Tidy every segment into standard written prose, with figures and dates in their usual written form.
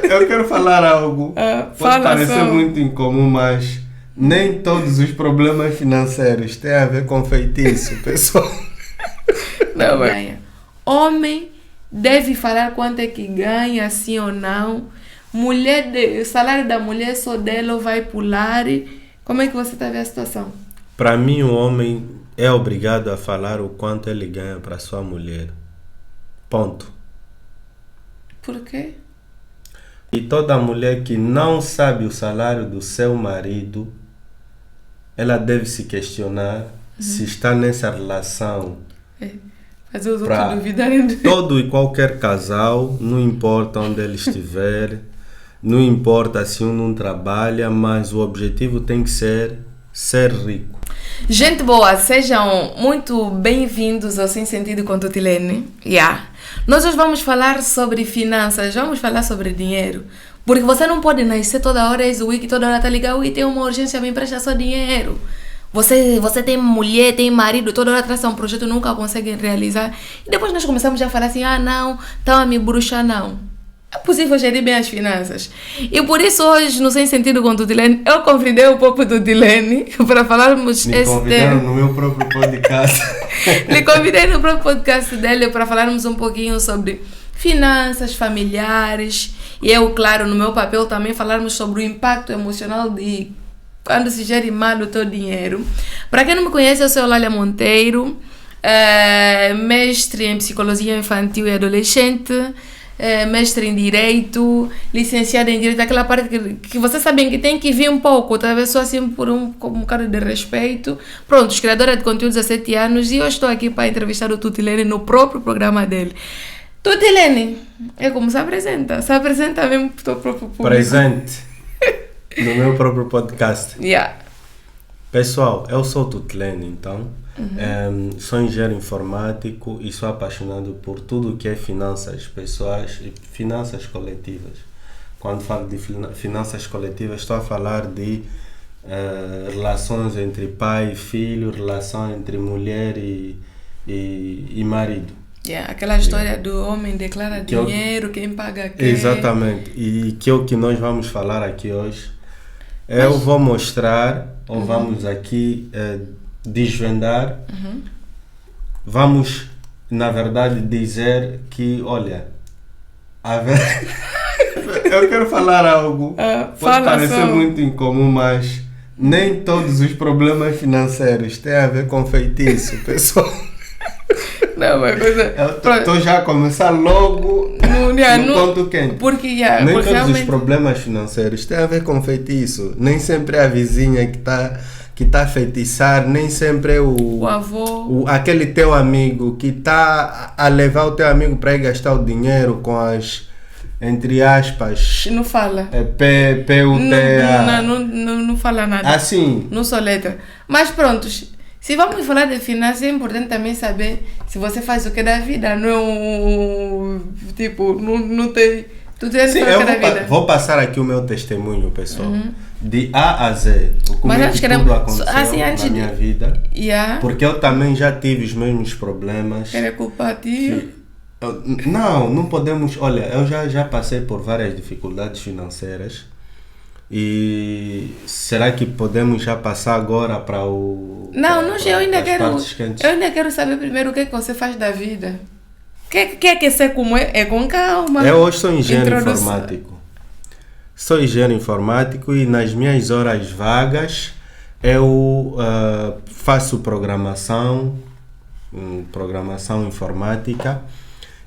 Eu quero falar algo. Pode Fala parecer só. muito incomum, mas nem todos os problemas financeiros têm a ver com feitiço, pessoal. Não, ganha. Homem deve falar quanto é que ganha, sim ou não. O salário da mulher só dela ou vai pular. Como é que você está vendo a situação? Para mim, o homem é obrigado a falar o quanto ele ganha para sua mulher. Ponto. Por quê? E toda mulher que não sabe o salário do seu marido, ela deve se questionar se está nessa relação. Fazer os Pra outros duvidarem de... todo e qualquer casal, não importa onde ele estiver, não importa se um não trabalha, mas o objetivo tem que ser rico. Gente boa, sejam muito bem-vindos ao Sem Sentido com Tutilene. Nós hoje vamos falar sobre finanças, vamos falar sobre dinheiro. Porque você não pode nascer toda hora, toda hora tá ligado, tem uma urgência, me empresta só dinheiro. Você tem mulher, tem marido, toda hora traça um projeto, nunca consegue realizar. E depois nós começamos a falar assim, não, tá a me bruxar, não. É possível gerir bem as finanças. E por isso hoje, no Sem Sentido com Tutilene, eu convidei o próprio Tutilene para falarmos Me convidaram no meu próprio podcast. Lhe convidei no próprio podcast dele para falarmos um pouquinho sobre finanças familiares. E eu, claro, no meu papel também falarmos sobre o impacto emocional de quando se gere mal o teu dinheiro. Para quem não me conhece, eu sou Eulália Monteiro, mestre em Psicologia Infantil e Adolescente, mestre em Direito, licenciada em Direito, aquela parte que vocês sabem que tem que vir um pouco, talvez só assim por um bocado de respeito. Pronto, criadora de conteúdo 17 anos e eu estou aqui para entrevistar o Tutilene no próprio programa dele. Tutilene, é como se apresenta mesmo para o teu próprio público. Presente no meu próprio podcast. Pessoal, eu sou o Tutilene, então. Sou engenheiro informático e sou apaixonado por tudo que é finanças pessoais e finanças coletivas. Quando falo de finanças coletivas, estou a falar de relações entre pai e filho, relação entre mulher e marido. Aquela história do homem declara dinheiro, quem paga quem. Exatamente. E que é o que nós vamos falar aqui hoje. Eu vou mostrar, ou vamos aqui desvendar. Vamos, na verdade, dizer que, olha, eu quero falar algo. Pode parecer muito incomum, mas nem todos os problemas financeiros têm a ver com feitiço, pessoal. Não, mas estou já a começar logo no ponto quente. Porque, nem porque todos os problemas financeiros têm a ver com feitiço. Nem sempre é a vizinha que tá a feitiçar, nem sempre é o avô, aquele teu amigo que está a levar o teu amigo para ir gastar o dinheiro com as, entre aspas, não fala. PUTA. Não fala nada. Assim. Não sou letra. Mas pronto, se vamos falar de finanças, é importante também saber se você faz o que da vida. Não, tipo, não tem... Tu tens Sim, o que da vida. Vou passar aqui o meu testemunho, pessoal. De A a Z. Como Mas é antes que queremos... tudo aconteceu na minha vida. Porque eu também já tive os mesmos problemas. Quer culpar tio? Não podemos... Olha, eu já passei por várias dificuldades financeiras. E será que podemos já passar agora para o... Eu ainda quero saber primeiro o que você faz da vida. Quer ser como é com calma. Eu hoje sou engenheiro informático. Sou engenheiro informático e nas minhas horas vagas eu faço programação informática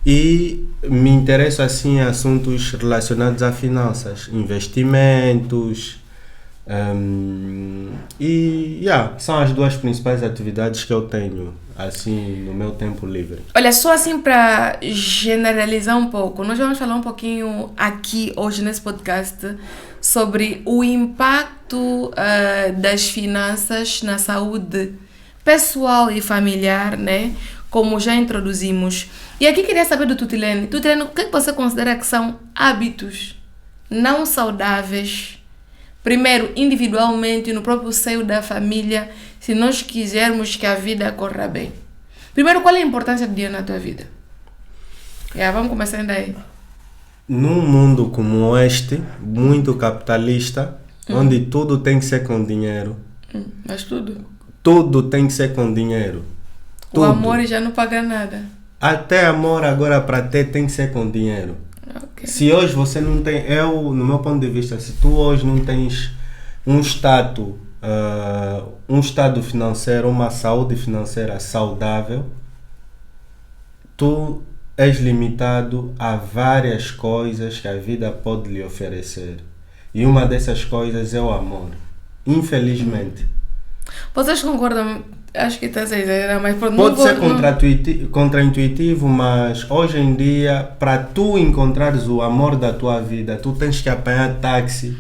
e me interesso assim em assuntos relacionados a finanças, investimentos são as duas principais atividades que eu tenho assim no meu tempo livre. Olha, só assim para generalizar um pouco, nós vamos falar um pouquinho aqui hoje nesse podcast sobre o impacto das finanças na saúde pessoal e familiar, né? Como já introduzimos. E aqui queria saber do Tutilene. Tutilene, o que você considera que são hábitos não saudáveis? Primeiro, individualmente, no próprio seio da família, se nós quisermos que a vida corra bem. Primeiro, qual é a importância do dinheiro na tua vida? Vamos começar daí. num mundo como este, muito capitalista, onde tudo tem que ser com dinheiro. Mas tudo? Tudo tem que ser com dinheiro. O amor já não paga nada. Até amor agora para ter tem que ser com dinheiro. Okay. Se hoje você não tem, no meu ponto de vista, se tu hoje não tens um estado financeiro, uma saúde financeira saudável, tu és limitado a várias coisas que a vida pode lhe oferecer. E uma dessas coisas é o amor. Infelizmente. Vocês concordam? Acho que está a exagerar, mas pode ser contraintuitivo, mas hoje em dia, para tu encontrares o amor da tua vida, tu tens que apanhar táxi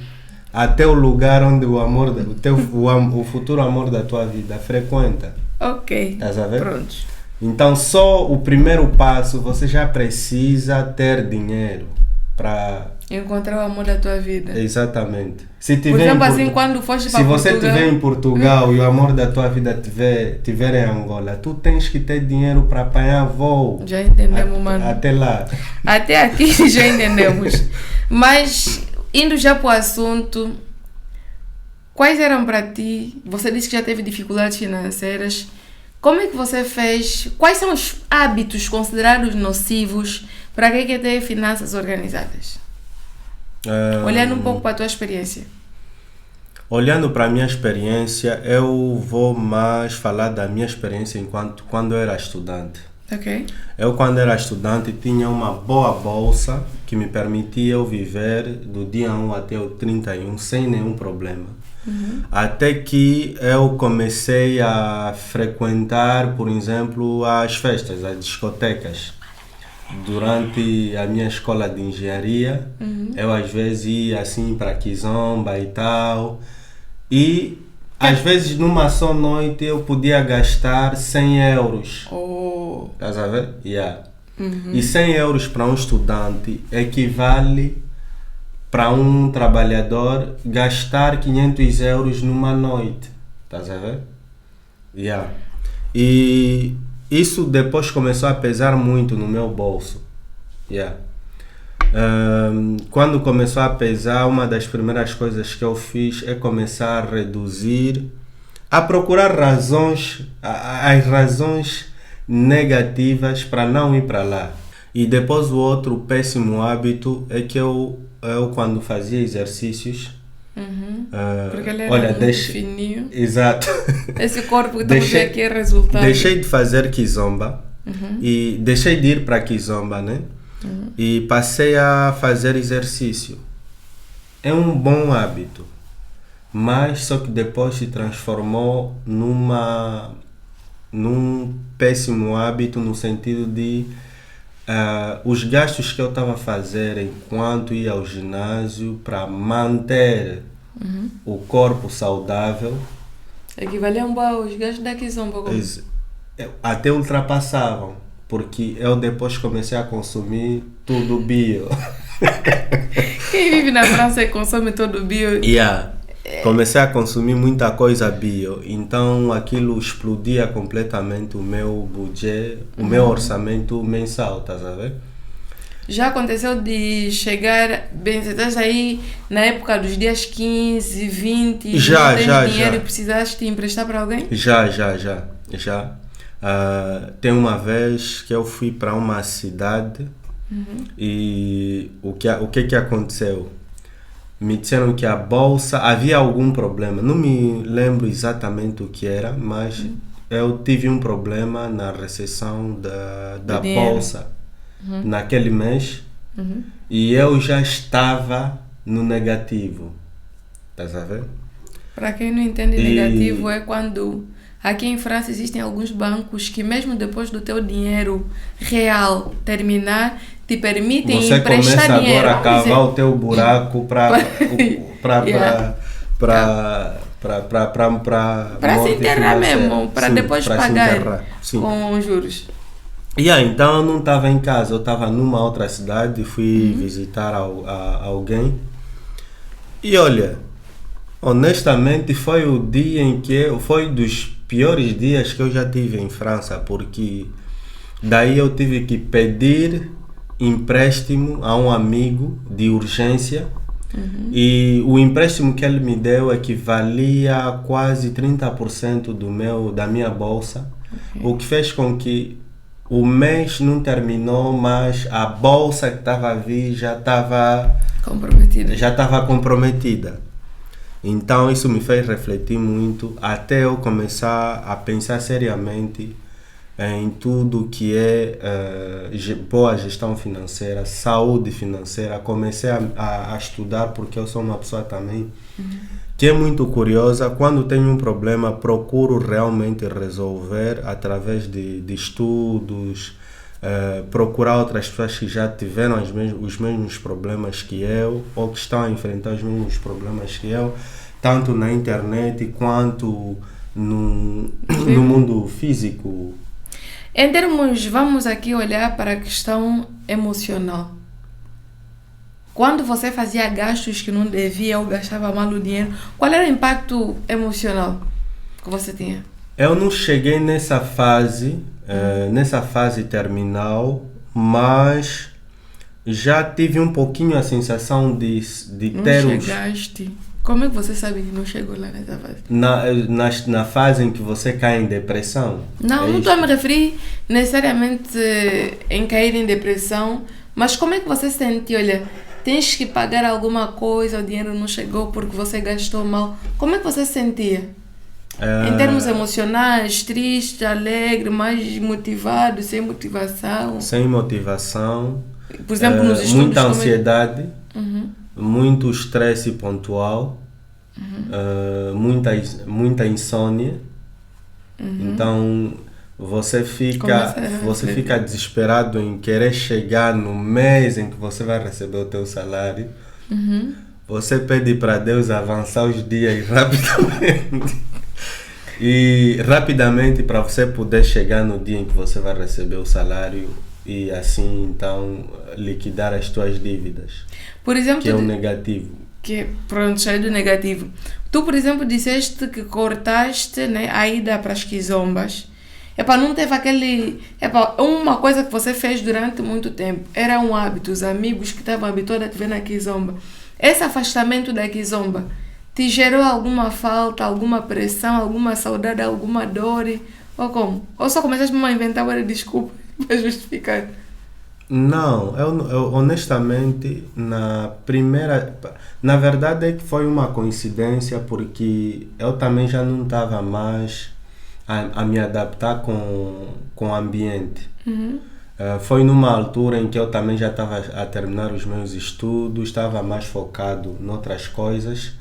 até o lugar onde o futuro amor da tua vida frequenta. Ok. Estás a ver? Pronto. Então, só o primeiro passo, você já precisa ter dinheiro para encontrar o amor da tua vida. Exatamente. Por exemplo, assim, quando foste para Portugal... Se você estiver em Portugal e o amor da tua vida tiver em Angola, tu tens que ter dinheiro para apanhar voo. Já entendemos, mano. Até lá. Até aqui já entendemos. Mas, indo já para o assunto, quais eram para ti? Você disse que já teve dificuldades financeiras. Como é que você fez? Quais são os hábitos considerados nocivos para quem quer ter finanças organizadas? Olhando um pouco para a tua experiência. Olhando para a minha experiência, eu vou mais falar da minha experiência quando eu era estudante. Ok. Eu, quando era estudante, tinha uma boa bolsa que me permitia eu viver do dia 1 até o 31 sem nenhum problema. Até que eu comecei a frequentar, por exemplo, as festas, as discotecas. Durante a minha escola de engenharia, eu às vezes ia assim para Kizomba e tal. E às vezes numa só noite eu podia gastar 100 euros. Oh. Estás a ver? Yeah. E 100 euros para um estudante equivale para um trabalhador gastar 500 euros numa noite. Estás a ver? Yeah. E isso depois começou a pesar muito no meu bolso. Yeah. Quando começou a pesar, uma das primeiras coisas que eu fiz é começar a reduzir, a procurar razões, as razões negativas para não ir para lá. E depois o outro péssimo hábito é que eu quando fazia exercícios, porque ele era muito fininho. Exato. Esse corpo que estamos vendo aqui é resultado. Deixei de fazer Kizomba e deixei de ir para Kizomba, né? E passei a fazer exercício. É um bom hábito, mas só que depois se transformou num péssimo hábito no sentido de os gastos que eu estava a fazer enquanto ia ao ginásio para manter o corpo saudável equivaliam aos gastos da Kizomba. Até ultrapassavam, porque eu depois comecei a consumir tudo bio. Quem vive na França e consome tudo bio? Yeah. Comecei a consumir muita coisa bio, então aquilo explodia completamente o meu budget, o meu orçamento mensal, estás a ver? Já aconteceu de chegar, bem, você estás aí na época dos dias 15, 20, não tens dinheiro e precisaste emprestar para alguém? Já. Tem uma vez que eu fui para uma cidade e o que aconteceu? Me disseram que a bolsa havia algum problema, não me lembro exatamente o que era, mas eu tive um problema na recepção da bolsa naquele mês e eu já estava no negativo. Estás a ver? Para quem não entende, negativo é quando aqui em França existem alguns bancos que mesmo depois do teu dinheiro real terminar, te permitem você emprestar dinheiro. Você começa agora a cavar o teu buraco para se enterrar mesmo, para depois pagar com juros. Então eu não estava em casa, eu estava numa outra cidade, fui visitar alguém. E olha, honestamente foi o dia em que foi dos piores dias que eu já tive em França, porque daí eu tive que pedir empréstimo a um amigo de urgência. E o empréstimo que ele me deu equivalia a quase 30% da minha bolsa, o que fez com que o mês não terminou, mas a bolsa que estava a vir já estava comprometida. Então isso me fez refletir muito até eu começar a pensar seriamente em tudo que é boa gestão financeira, saúde financeira. Comecei a estudar, porque eu sou uma pessoa também que é muito curiosa. Quando tenho um problema, procuro realmente resolver através de estudos, procurar outras pessoas que já tiveram os mesmos problemas que eu, ou que estão a enfrentar os mesmos problemas que eu, tanto na internet quanto no mundo físico. Em termos, vamos aqui olhar para a questão emocional. Quando você fazia gastos que não devia ou gastava mal o dinheiro, qual era o impacto emocional que você tinha? Eu não cheguei nessa fase terminal, mas já tive um pouquinho a sensação de ter... Não chegaste? Como é que você sabe que não chegou lá nessa fase? Na fase em que você cai em depressão? Não estou a me referir necessariamente em cair em depressão, mas como é que você sente? Olha, tens que pagar alguma coisa, o dinheiro não chegou porque você gastou mal. Como é que você se sentia? Em termos emocionais, triste, alegre, mais motivado, sem motivação? Sem motivação. Por exemplo, nos estudos... Muita ansiedade. Muito estresse pontual, muita insônia. Então você fica desesperado em querer chegar no mês em que você vai receber o teu salário. Você pede para Deus avançar os dias rapidamente. E rapidamente, para você poder chegar no dia em que você vai receber o salário e assim então liquidar as tuas dívidas. Por exemplo, que é o negativo. Pronto, sai do negativo. Tu, por exemplo, disseste que cortaste, né, a ida para as quizombas. Não teve aquele... uma coisa que você fez durante muito tempo. Era um hábito, os amigos que estavam habituados a te ver na quizomba. Esse afastamento da quizomba te gerou alguma falta, alguma pressão, alguma saudade, alguma dor? Ou como? Ou só começaste a inventar agora desculpa para justificar? Não, eu honestamente, na verdade é que foi uma coincidência, porque eu também já não estava mais a me adaptar com o ambiente. Foi numa altura em que eu também já estava a terminar os meus estudos, estava mais focado em outras coisas,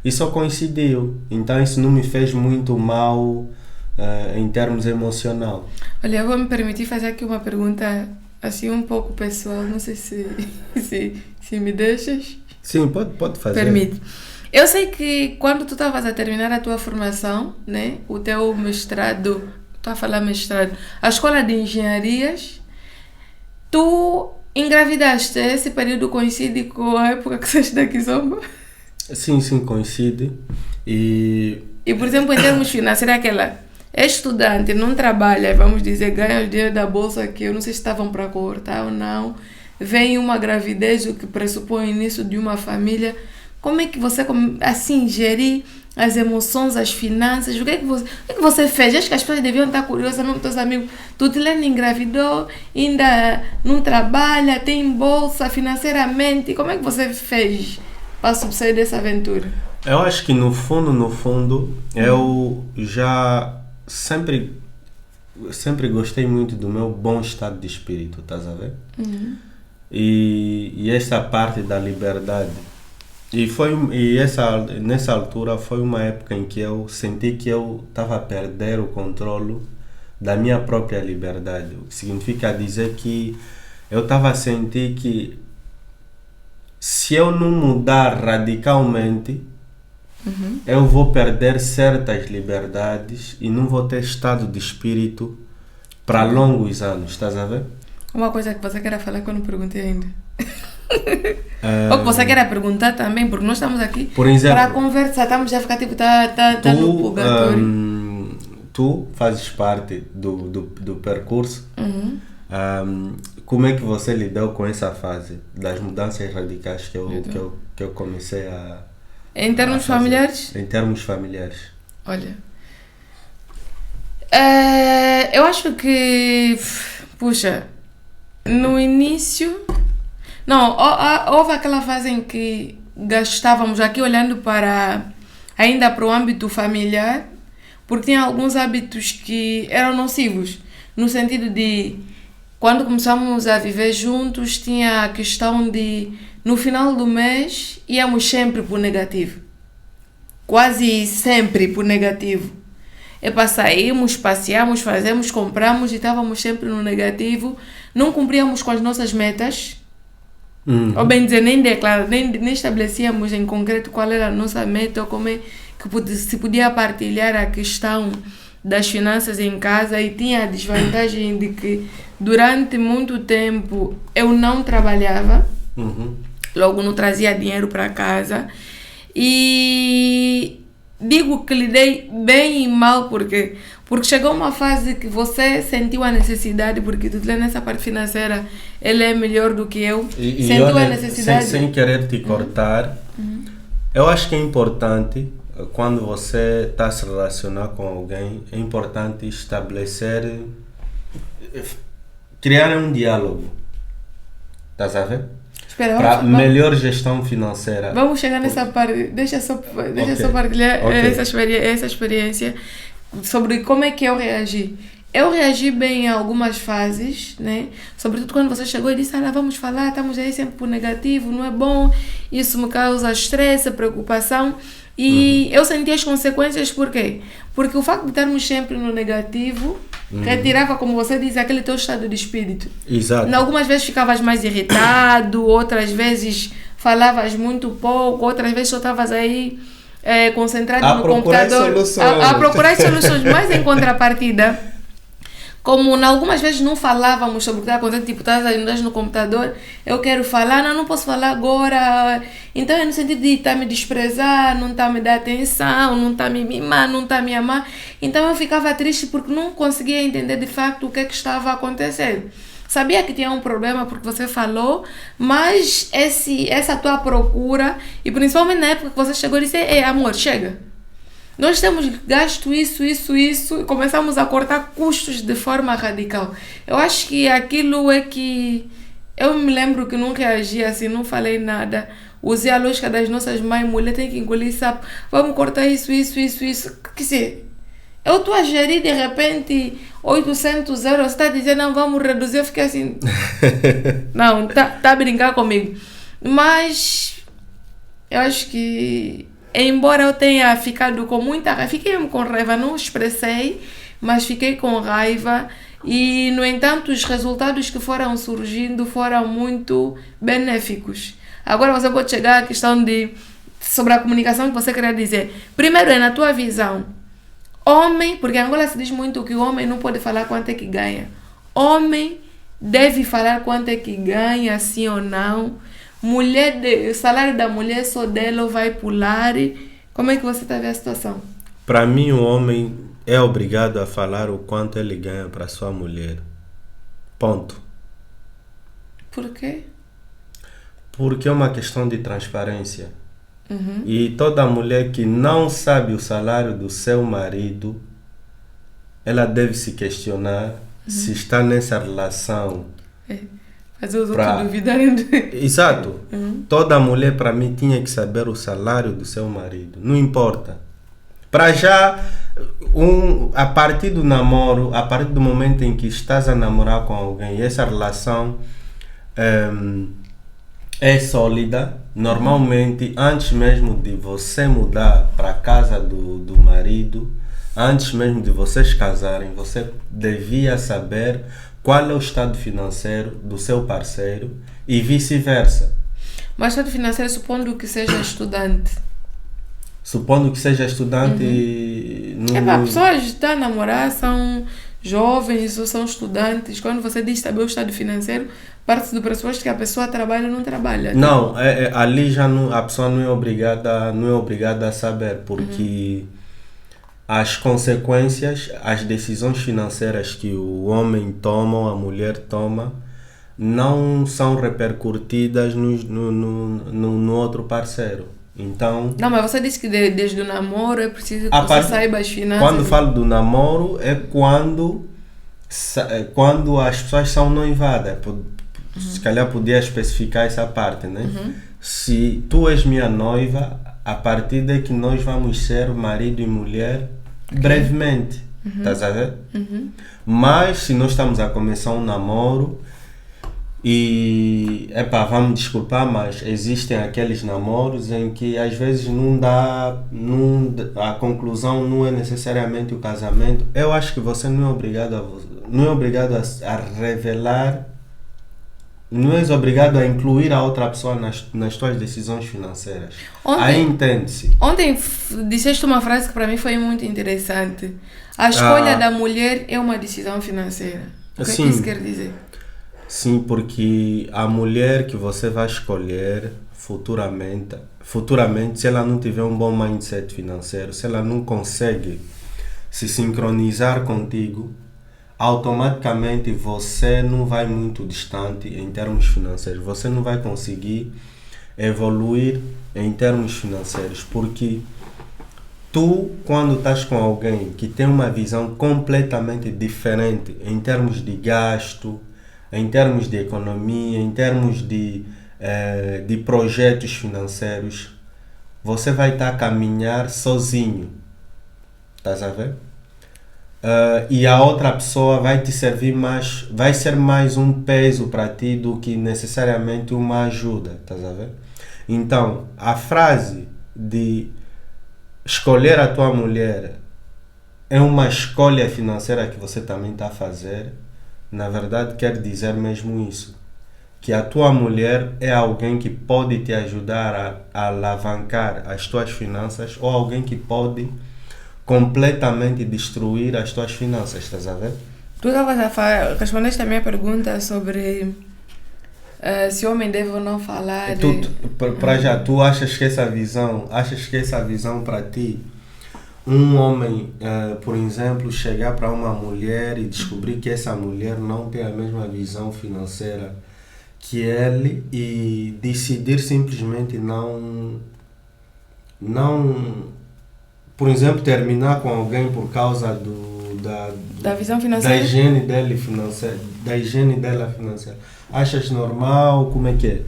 e só coincidiu. Então isso não me fez muito mal em termos emocional. Olha, eu vou me permitir fazer aqui uma pergunta assim um pouco pessoal, não sei se me deixas. Sim, pode fazer. Permite. Eu sei que quando tu estavas a terminar a tua formação, né, o teu mestrado, estou a falar mestrado, a escola de engenharias, tu engravidaste. Esse período coincide com a época que saíste da quizomba? Sim, coincide. E por exemplo, em termos financeiros, aquela... É estudante, não trabalha, vamos dizer, ganha o dinheiro da bolsa, que eu não sei se estavam para cortar ou não. Vem uma gravidez, o que pressupõe o início de uma família. Como é que você, assim, gerir as emoções, as finanças? O que é que você fez? Acho que as pessoas deviam estar curiosas, mesmo teus amigos. Tutilene engravidou, ainda não trabalha, tem bolsa financeiramente. Como é que você fez para subsair dessa aventura? Eu acho que no fundo, eu já sempre gostei muito do meu bom estado de espírito, estás a ver? E essa parte da liberdade. Nessa altura foi uma época em que eu senti que eu estava a perder o controle da minha própria liberdade. O que significa dizer que eu estava a sentir que se eu não mudar radicalmente, eu vou perder certas liberdades e não vou ter estado de espírito para longos anos, estás a ver? Uma coisa que você quer falar que eu não perguntei ainda. Ou que você quer perguntar também, porque nós estamos aqui por exemplo, para conversar, estamos a ficar tipo, tá no purgatório. Tu fazes parte do percurso. como é que você lidou com essa fase das mudanças radicais que eu comecei a... Em termos familiares? Em termos familiares. Olha, eu acho que, puxa, no início... Não, houve aquela fase em que gastávamos, aqui olhando ainda para o âmbito familiar, porque tinha alguns hábitos que eram nocivos, no sentido de, quando começamos a viver juntos, tinha a questão de, no final do mês, íamos sempre por negativo. Quase sempre por negativo. Saímos, passeamos, fazemos, compramos e estávamos sempre no negativo. Não cumpríamos com as nossas metas. Ou bem dizer, nem estabelecíamos em concreto qual era a nossa meta ou como é que se podia partilhar a questão das finanças em casa. E tinha a desvantagem de que durante muito tempo eu não trabalhava, logo não trazia dinheiro para casa. E digo que lidei bem e mal porque chegou uma fase que você sentiu a necessidade, porque tu nessa parte financeira ele é melhor do que eu, sentiu a necessidade. Sem querer te cortar, eu acho que é importante, quando você está a se relacionar com alguém, é importante estabelecer, criar um diálogo. Estás a ver? Para melhor gestão financeira. Vamos chegar nessa parte. Deixa só partilhar essa experiência sobre como é que eu reagi. Eu reagi bem em algumas fases, né? Sobretudo quando você chegou e disse, vamos falar, estamos aí sempre por negativo, não é bom, isso me causa estresse, preocupação. E eu senti as consequências, por quê? Porque o facto de estarmos sempre no negativo retirava, como você diz, aquele teu estado de espírito. Exato. Algumas vezes ficavas mais irritado, outras vezes falavas muito pouco, outras vezes só estavas aí concentrado no computador a procurar soluções, mas em contrapartida, como algumas vezes não falávamos sobre o que está acontecendo, tipo, estás no computador, eu quero falar, não posso falar agora, então é no sentido de estar me desprezar, não está me dar atenção, não está me mimar, não está me amar, então eu ficava triste porque não conseguia entender de facto o que é que estava acontecendo. Sabia que tinha um problema porque você falou, mas essa tua procura, e principalmente na época que você chegou e disse, amor, chega. Nós temos gasto isso, e começamos a cortar custos de forma radical. Eu acho que aquilo é que... Eu me lembro que não reagi assim, não falei nada. Usei a lógica das nossas mães, mulher tem que engolir sapo. Vamos cortar isso. Quer dizer, eu estou a gerir de repente 800 euros, você está dizendo, não, vamos reduzir. Eu fiquei assim... Não, tá a brincar comigo. Mas eu acho que... Embora eu tenha ficado com muita raiva, fiquei com raiva, não expressei, mas fiquei com raiva e, no entanto, os resultados que foram surgindo foram muito benéficos. Agora você pode chegar à questão sobre a comunicação que você queria dizer. Primeiro é na tua visão. Homem, porque em Angola se diz muito que o homem não pode falar quanto é que ganha. Homem deve falar quanto é que ganha, sim ou não. O salário da mulher só dela vai pular. Como é que você está vendo a situação? Para mim, o homem é obrigado a falar o quanto ele ganha para sua mulher. Ponto. Por quê? Porque é uma questão de transparência. E toda mulher que não sabe o salário do seu marido, ela deve se questionar se está nessa relação. Fazer os outros duvidarem. Exato. Toda mulher, para mim, tinha que saber o salário do seu marido. Não importa. Para já, a partir do namoro, a partir do momento em que estás a namorar com alguém, e essa relação é sólida, normalmente, antes mesmo de você mudar para a casa do marido, antes mesmo de vocês casarem, você devia saber qual é o estado financeiro do seu parceiro e vice-versa. Mas estado financeiro supondo que seja estudante. Supondo que seja estudante pessoas que estão a namorar, são jovens ou são estudantes. Quando você diz saber o estado financeiro, parte do pressuposto que a pessoa trabalha ou não trabalha. Não, ali já não, a pessoa não é obrigada a saber, porque as consequências, as decisões financeiras que o homem toma ou a mulher toma, não são repercutidas no outro parceiro. Então... Não, mas você disse que desde o namoro é preciso que você saiba as finanças. Quando falo do namoro é quando as pessoas são noivadas. Se calhar podia especificar essa parte, né? Se tu és minha noiva, a partir de que nós vamos ser marido e mulher brevemente. Estás a ver? Mas se nós estamos a começar um namoro e vamos desculpar, mas existem aqueles namoros em que às vezes a conclusão não é necessariamente o casamento. Eu acho que você não é obrigado a revelar, não és obrigado a incluir a outra pessoa nas tuas decisões financeiras. Aí entende-se. Ontem disseste uma frase que para mim foi muito interessante. A escolha da mulher é uma decisão financeira. O que é que isso quer dizer? Sim, porque a mulher que você vai escolher futuramente, se ela não tiver um bom mindset financeiro, se ela não consegue se sincronizar contigo, automaticamente você não vai muito distante em termos financeiros. Você não vai conseguir evoluir em termos financeiros, porque tu, quando estás com alguém que tem uma visão completamente diferente em termos de gasto, em termos de economia, em termos de projetos financeiros, você vai estar a caminhar sozinho. Estás a ver? E a outra pessoa vai te servir mais, vai ser mais um peso para ti do que necessariamente uma ajuda. Estás a ver? Então, a frase de escolher a tua mulher é uma escolha financeira que você também está a fazer. Na verdade, quer dizer mesmo isso. Que a tua mulher é alguém que pode te ajudar a alavancar as tuas finanças, ou alguém que pode completamente destruir as tuas finanças, estás a ver? Tu respondeste a minha pergunta sobre se o homem deve ou não falar. Para já, tu achas que essa visão para ti, um homem, por exemplo, chegar para uma mulher e descobrir que essa mulher não tem a mesma visão financeira que ele e decidir simplesmente não, por exemplo, terminar com alguém por causa da visão financeira, da higiene dela financeira. Achas normal? Como é que é?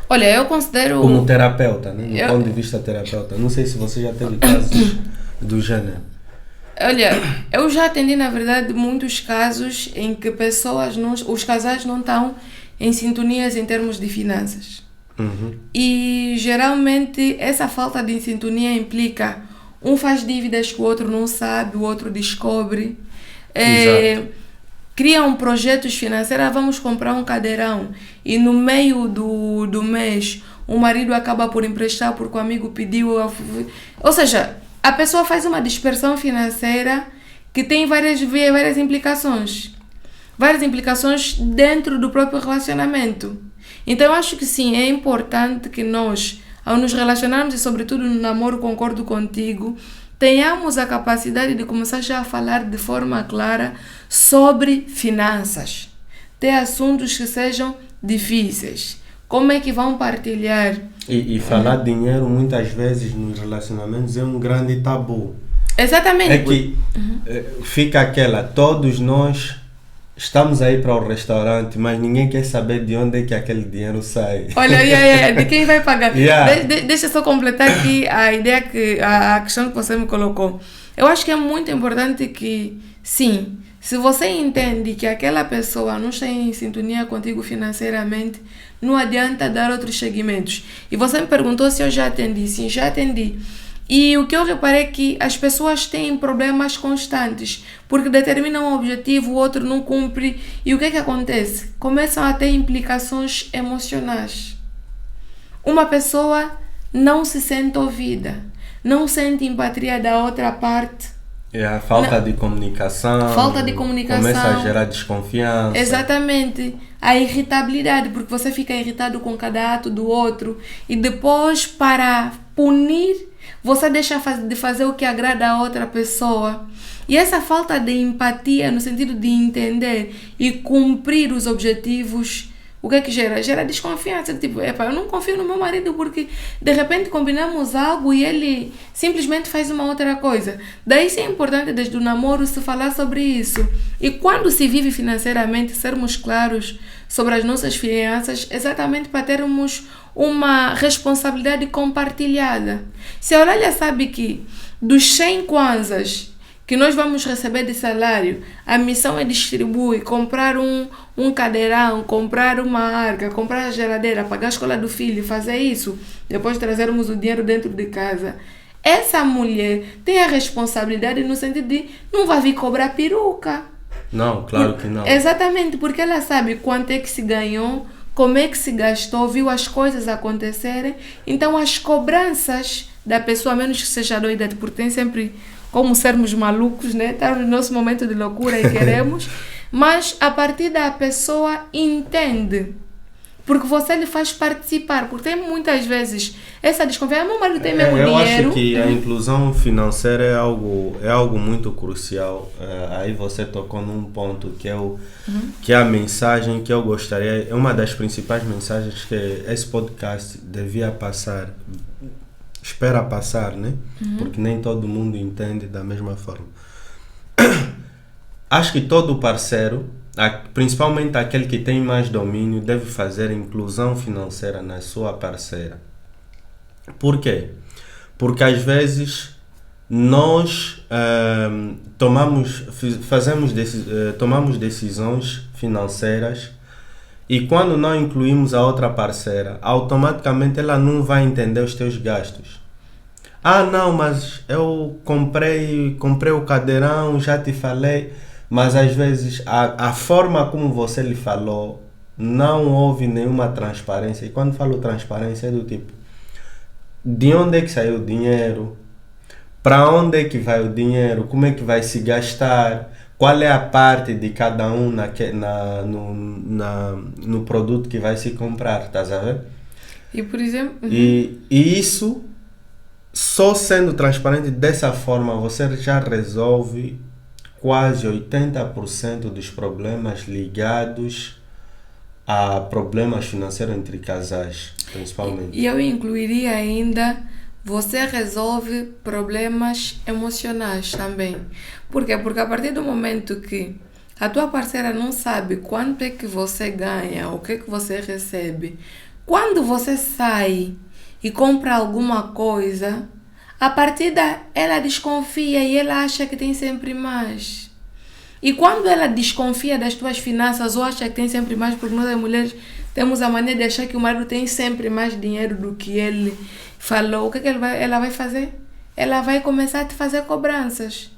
Olha, eu considero... Como terapeuta, né? Do ponto de vista terapeuta. Não sei se você já teve casos do gênero. Olha, eu já atendi, na verdade, muitos casos em que os casais não estão em sintonias em termos de finanças. E, geralmente, essa falta de sintonia implica um faz dívidas que o outro não sabe, o outro descobre. Criam projetos financeiros, vamos comprar um cadeirão. E no meio do mês, o marido acaba por emprestar porque o amigo pediu. Ou seja, a pessoa faz uma dispersão financeira que tem várias implicações. Várias implicações dentro do próprio relacionamento. Então, eu acho que sim, é importante que nós, ao nos relacionarmos e sobretudo no namoro, concordo contigo, tenhamos a capacidade de começar já a falar de forma clara sobre finanças. Ter assuntos que sejam difíceis. Como é que vão partilhar? E falar de dinheiro muitas vezes nos relacionamentos é um grande tabu. Exatamente. É que fica aquela, todos nós estamos aí para o restaurante, mas ninguém quer saber de onde é que aquele dinheiro sai. Olha, de quem vai pagar. Deixa eu só completar aqui a ideia a questão que você me colocou. Eu acho que é muito importante que, sim, se você entende que aquela pessoa não está em sintonia contigo financeiramente, não adianta dar outros segmentos. E você me perguntou se eu já atendi. Sim, já atendi. E o que eu reparei é que as pessoas têm problemas constantes, porque determinam um objetivo, o outro não cumpre. E o que acontece? Começam a ter implicações emocionais. Uma pessoa não se sente ouvida, não sente empatia da outra parte. A falta de comunicação. Começa a gerar desconfiança. Exatamente. A irritabilidade, porque você fica irritado com cada ato do outro. E depois, para punir, você deixa de fazer o que agrada a outra pessoa. E essa falta de empatia, no sentido de entender e cumprir os objetivos, o que é que gera? Gera desconfiança. Tipo, eu não confio no meu marido porque de repente combinamos algo e ele simplesmente faz uma outra coisa. Daí sim é importante desde o namoro se falar sobre isso. E quando se vive financeiramente, sermos claros sobre as nossas finanças, exatamente para termos uma responsabilidade compartilhada. Se a Aurélia sabe que dos 100 kwanzas que nós vamos receber de salário, a missão é distribuir, comprar um cadeirão, comprar uma arca, comprar a geladeira, pagar a escola do filho, fazer isso, depois trazermos o dinheiro dentro de casa. Essa mulher tem a responsabilidade no sentido de não vai vir cobrar peruca. Não, claro que não. Exatamente, porque ela sabe quanto é que se ganhou, como é que se gastou, viu as coisas acontecerem. Então as cobranças da pessoa, a menos que seja doida, porque tem sempre como sermos malucos, né? Estamos no nosso momento de loucura e queremos, mas a partir da pessoa entende, porque você lhe faz participar, porque tem muitas vezes essa desconfiança, meu marido tem mesmo dinheiro. Eu acho que a inclusão financeira é algo muito crucial. Aí você tocou num ponto que é a mensagem que eu gostaria, é uma das principais mensagens que esse podcast devia passar. Espera passar, né? Porque nem todo mundo entende da mesma forma. Acho que todo parceiro, principalmente aquele que tem mais domínio, deve fazer inclusão financeira na sua parceira. Por quê? Porque às vezes nós tomamos decisões financeiras e quando não incluímos a outra parceira, automaticamente ela não vai entender os teus gastos. Ah, não, mas eu comprei o cadeirão, já te falei, mas às vezes a forma como você lhe falou, não houve nenhuma transparência. E quando falo transparência é do tipo, de onde é que saiu o dinheiro? Para onde é que vai o dinheiro? Como é que vai se gastar? Qual é a parte de cada um no produto que vai se comprar, estás a ver? E por exemplo... E isso, só sendo transparente dessa forma, você já resolve quase 80% dos problemas ligados a problemas financeiros entre casais, principalmente. E eu incluiria ainda, você resolve problemas emocionais também. Por quê? Porque a partir do momento que a tua parceira não sabe quanto é que você ganha, o que é que você recebe, quando você sai e compra alguma coisa, a partir daí ela desconfia e ela acha que tem sempre mais. E quando ela desconfia das tuas finanças ou acha que tem sempre mais, porque nós as mulheres temos a mania de achar que o marido tem sempre mais dinheiro do que ele falou, o que ela vai fazer? Ela vai começar a te fazer cobranças.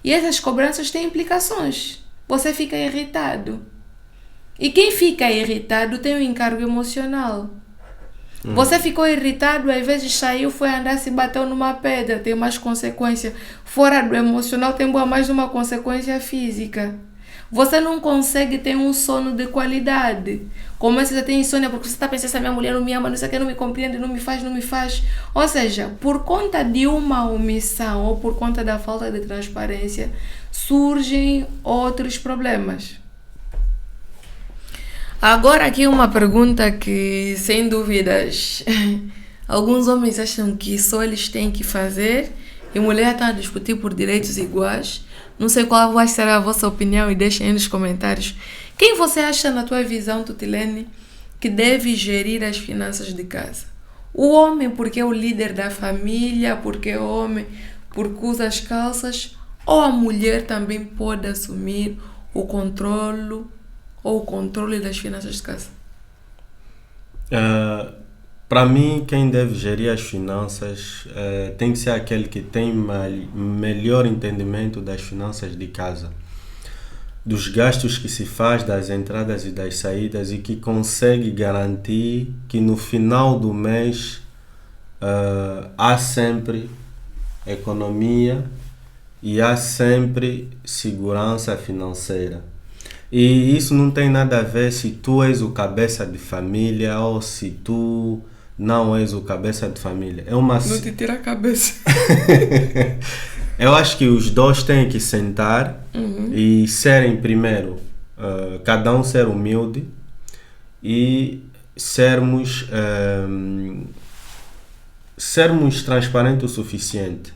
E essas cobranças têm implicações. Você fica irritado. E quem fica irritado tem um encargo emocional. Você ficou irritado, às vezes saiu, foi andar, se bateu numa pedra, tem mais consequência. Fora do emocional, tem mais uma consequência física. Você não consegue ter um sono de qualidade. Começa a ter insônia porque você está pensando, essa minha mulher não me ama, não sei o que, não me compreende, não me faz. Ou seja, por conta de uma omissão ou por conta da falta de transparência, surgem outros problemas. Agora aqui uma pergunta que, sem dúvidas, alguns homens acham que só eles têm que fazer e mulheres estão a discutir por direitos iguais. Não sei qual vai ser a vossa opinião e deixem aí nos comentários. Quem você acha, na tua visão, Tutilene, que deve gerir as finanças de casa? O homem porque é o líder da família, porque é o homem porque usa as calças, ou a mulher também pode assumir o controle das finanças de casa? Para mim, quem deve gerir as finanças tem que ser aquele que tem melhor entendimento das finanças de casa, dos gastos que se faz, das entradas e das saídas, e que consegue garantir que no final do mês há sempre economia e há sempre segurança financeira. E isso não tem nada a ver se tu és o cabeça de família ou se tu não és o cabeça de família. Não te tira a cabeça. Eu acho que os dois têm que sentar e serem primeiro, cada um ser humilde e sermos transparentes o suficiente.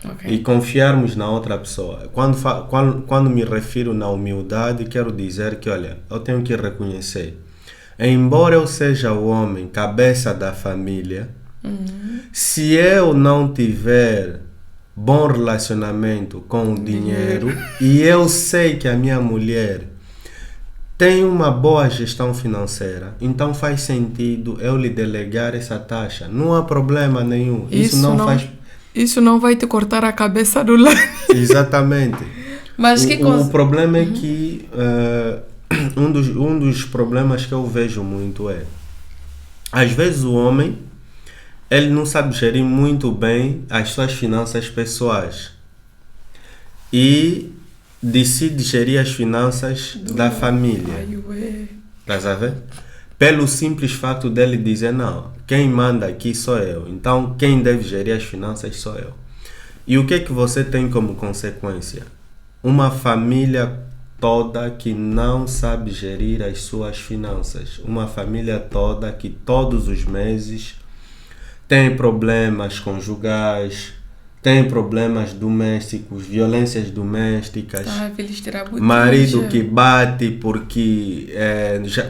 Okay. E confiarmos na outra pessoa. Quando me refiro na humildade, quero dizer que, olha, eu tenho que reconhecer, embora eu seja o homem, cabeça da família, se eu não tiver bom relacionamento com o dinheiro e eu sei que a minha mulher tem uma boa gestão financeira, então faz sentido eu lhe delegar essa taxa. Não há problema nenhum. Isso não vai te cortar a cabeça do lado. Exatamente. Mas o problema é que um dos problemas que eu vejo muito é, às vezes o homem, ele não sabe gerir muito bem as suas finanças pessoais e decide gerir as finanças da família. Estás a ver? Pelo simples fato dele dizer, não, quem manda aqui sou eu, então quem deve gerir as finanças sou eu. E o que é que você tem como consequência? Uma família toda que não sabe gerir as suas finanças. Uma família toda que todos os meses tem problemas conjugais, tem problemas domésticos, violências domésticas, marido que bate porque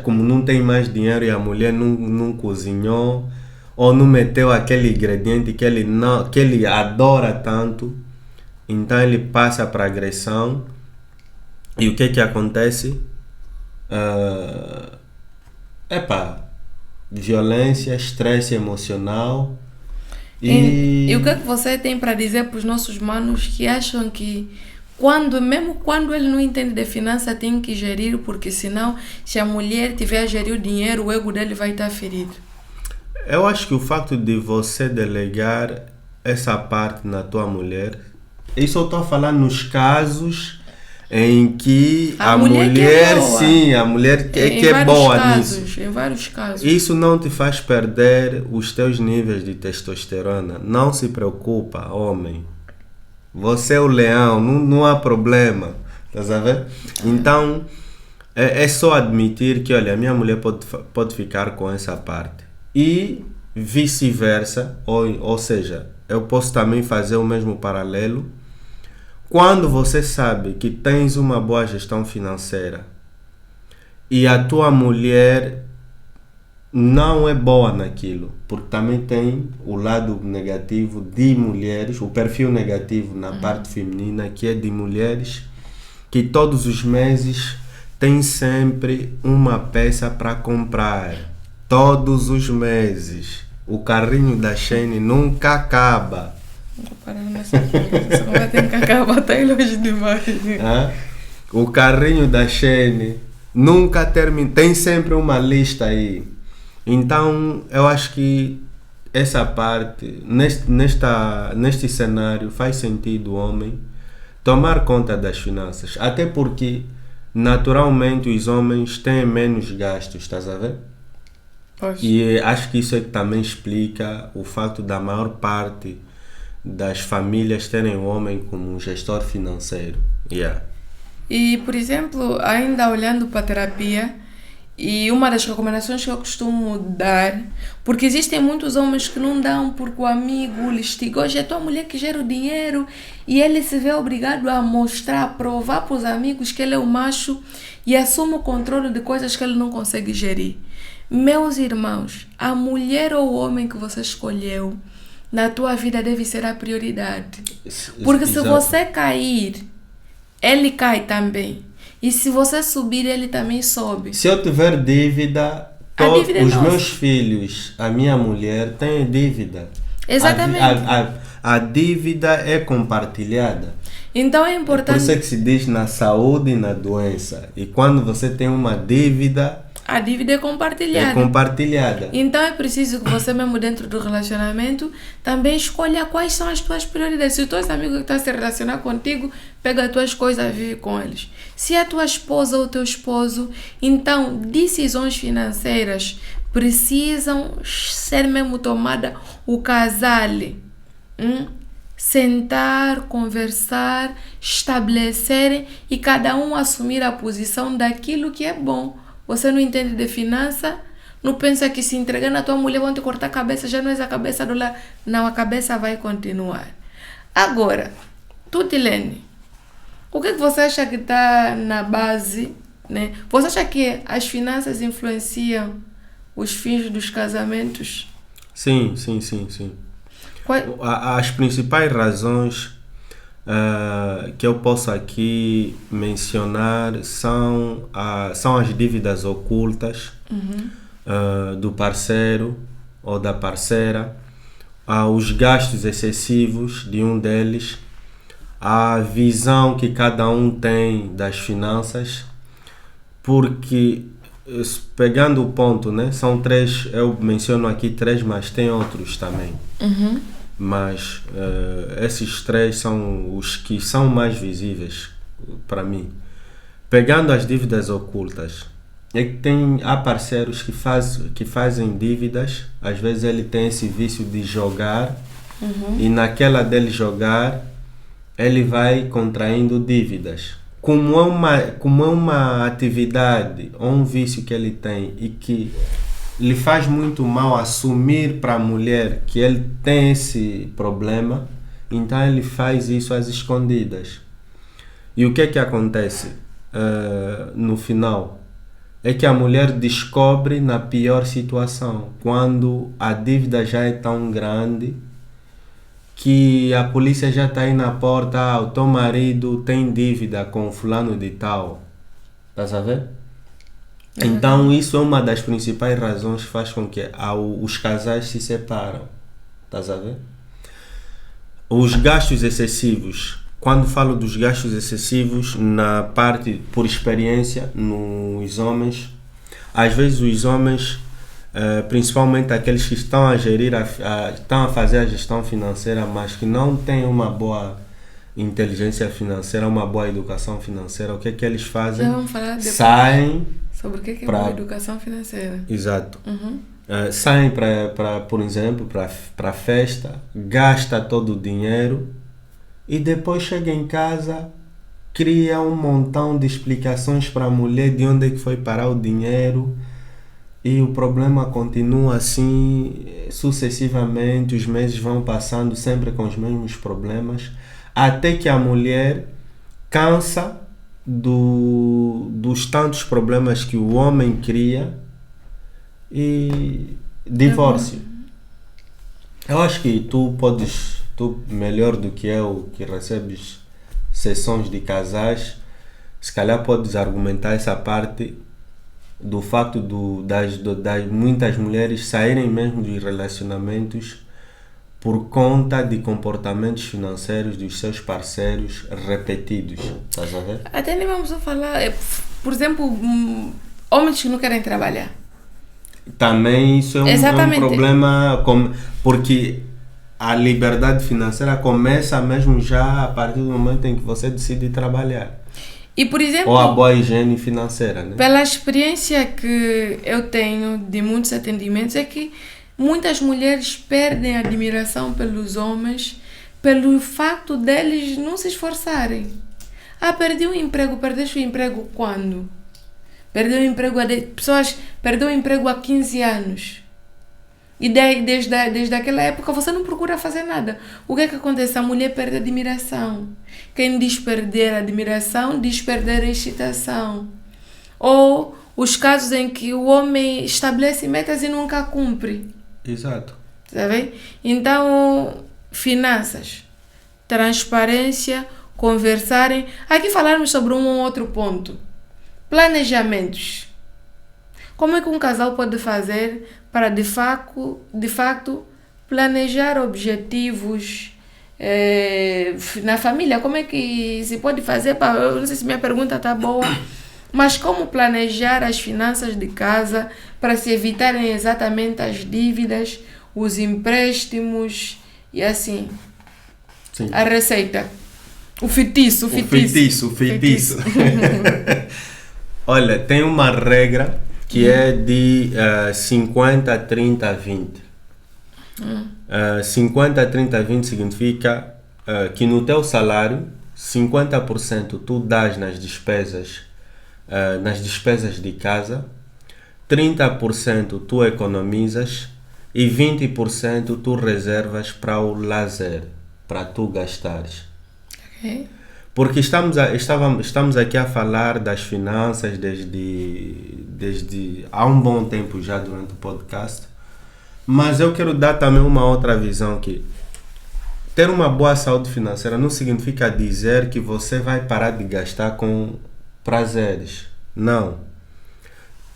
como não tem mais dinheiro e a mulher não cozinhou ou não meteu aquele ingrediente que ele adora tanto, então ele passa para agressão. E o que acontece? Violência, estresse emocional. E o que é que você tem para dizer para os nossos manos que acham que mesmo quando ele não entende de finança tem que gerir, porque senão se a mulher tiver a gerir o dinheiro, o ego dele vai estar ferido? Eu acho que o fato de você delegar essa parte na tua mulher, isso eu estou falando nos casos em que a mulher sim, a mulher que é boa nisso. Em vários casos. Isso não te faz perder os teus níveis de testosterona. Não se preocupa, homem. Você é o leão, não há problema. Estás a ver? Então, é só admitir que, olha, a minha mulher pode ficar com essa parte. E vice-versa, ou seja, eu posso também fazer o mesmo paralelo. Quando você sabe que tens uma boa gestão financeira e a tua mulher não é boa naquilo, porque também tem o lado negativo de mulheres, o perfil negativo na parte feminina, que é de mulheres que todos os meses têm sempre uma peça para comprar. Todos os meses. O carrinho da Shein nunca acaba. Não vou parar nessa coisa, só vai ter que acabar, tá longe demais. O carrinho da Shein nunca termina, tem sempre uma lista aí. Então, eu acho que essa parte, neste cenário, faz sentido o homem tomar conta das finanças. Até porque, naturalmente, os homens têm menos gastos, estás a ver? Pois. E acho que isso é que também explica o fato da maior parte das famílias terem o homem como um gestor financeiro. E, por exemplo, ainda olhando para a terapia, e uma das recomendações que eu costumo dar, porque existem muitos homens que não dão porque o amigo lhes diz, hoje é tua mulher que gera o dinheiro, e ele se vê obrigado a mostrar, a provar para os amigos que ele é o macho e assume o controle de coisas que ele não consegue gerir. Meus irmãos, a mulher ou o homem que você escolheu na tua vida deve ser a prioridade. Porque se você cair, ele cai também. E se você subir, ele também sobe. Se eu tiver dívida, os meus filhos, a minha mulher tem dívida. Exatamente. A dívida é compartilhada. Então é importante. Por isso é que se diz na saúde e na doença. E quando você tem uma dívida, a dívida é compartilhada. É compartilhada. Então é preciso que você mesmo dentro do relacionamento também escolha quais são as tuas prioridades. Se os teus amigos que estão a se relacionar contigo, pega as tuas coisas e vive com eles. Se é a tua esposa ou o teu esposo, então decisões financeiras precisam ser mesmo tomadas o casal. Sentar, conversar, estabelecerem e cada um assumir a posição daquilo que é bom você não entende de finança, não pensa que se entregar na tua mulher vão te cortar a cabeça, já não és a cabeça do lar. Não, a cabeça vai continuar. Agora, tu, Tilene, o que você acha que está na base, né? Você acha que as finanças influenciam os fins dos casamentos? Sim. As principais razões que eu posso aqui mencionar são as dívidas ocultas do parceiro ou da parceira, os gastos excessivos de um deles, a visão que cada um tem das finanças, porque pegando o ponto, né, são 3, eu menciono aqui 3, mas tem outros também. Mas esses 3 são os que são mais visíveis para mim. Pegando as dívidas ocultas, é que há parceiros que fazem dívidas, às vezes ele tem esse vício de jogar, e naquela dele jogar, ele vai contraindo dívidas. Como é uma atividade ou um vício que ele tem e que lhe faz muito mal assumir para a mulher que ele tem esse problema, então ele faz isso às escondidas. E o que é que acontece no final? É que a mulher descobre na pior situação, quando a dívida já é tão grande que a polícia já está aí na porta, o teu marido tem dívida com fulano de tal. Estás a ver? Então isso é uma das principais razões que faz com que os casais se separam. Estás a ver? Os gastos excessivos. Quando falo dos gastos excessivos, na parte, por experiência, nos homens, às vezes os homens, principalmente aqueles que estão a gerir, estão a fazer a gestão financeira, mas que não têm uma boa inteligência financeira, uma boa educação financeira, o que é que eles fazem? Já vamos falar depois saem sobre o que é boa educação financeira. Exato. Saem, por exemplo, para festa, gasta todo o dinheiro e depois chega em casa, cria um montão de explicações para a mulher de onde é que foi parar o dinheiro, e o problema continua assim sucessivamente, os meses vão passando sempre com os mesmos problemas, até que a mulher cansa dos tantos problemas que o homem cria e divórcio. Eu acho que tu melhor do que eu, que recebes sessões de casais, se calhar podes argumentar essa parte do fato das muitas mulheres saírem mesmo dos relacionamentos por conta de comportamentos financeiros dos seus parceiros repetidos. Estás a ver? Até nem vamos falar, por exemplo, homens que não querem trabalhar. Também isso é um problema, porque a liberdade financeira começa mesmo já a partir do momento em que você decide trabalhar. E, por exemplo, ou a boa higiene financeira, né? Pela experiência que eu tenho de muitos atendimentos, é que muitas mulheres perdem a admiração pelos homens pelo fato deles não se esforçarem. Perdi o emprego. Perdeste o emprego quando? Perdeu o emprego pessoas perdeu o emprego há 15 anos. E desde aquela época você não procura fazer nada. O que é que acontece? A mulher perde a admiração. Quem diz perder a admiração, diz perder a excitação. Ou os casos em que o homem estabelece metas e nunca cumpre. Exato. Sabe? Então, finanças, transparência, conversarem. Aqui falarmos sobre um ou outro ponto. Planejamentos. Como é que um casal pode fazer para de facto planejar objetivos na família? Como é que se pode fazer? Eu não sei se minha pergunta está boa, mas como planejar as finanças de casa para se evitarem exatamente as dívidas, os empréstimos e assim. Sim. A receita. O feitiço. Olha, tem uma regra que é de 50, 30, 20. 50, 30, 20 significa que no teu salário, 50% tu dás nas despesas de casa 30% tu economizas e 20% tu reservas para o lazer, para tu gastares. Ok. Porque estamos aqui a falar das finanças desde há um bom tempo já durante o podcast, mas eu quero dar também uma outra visão que ter uma boa saúde financeira não significa dizer que você vai parar de gastar com prazeres. Não.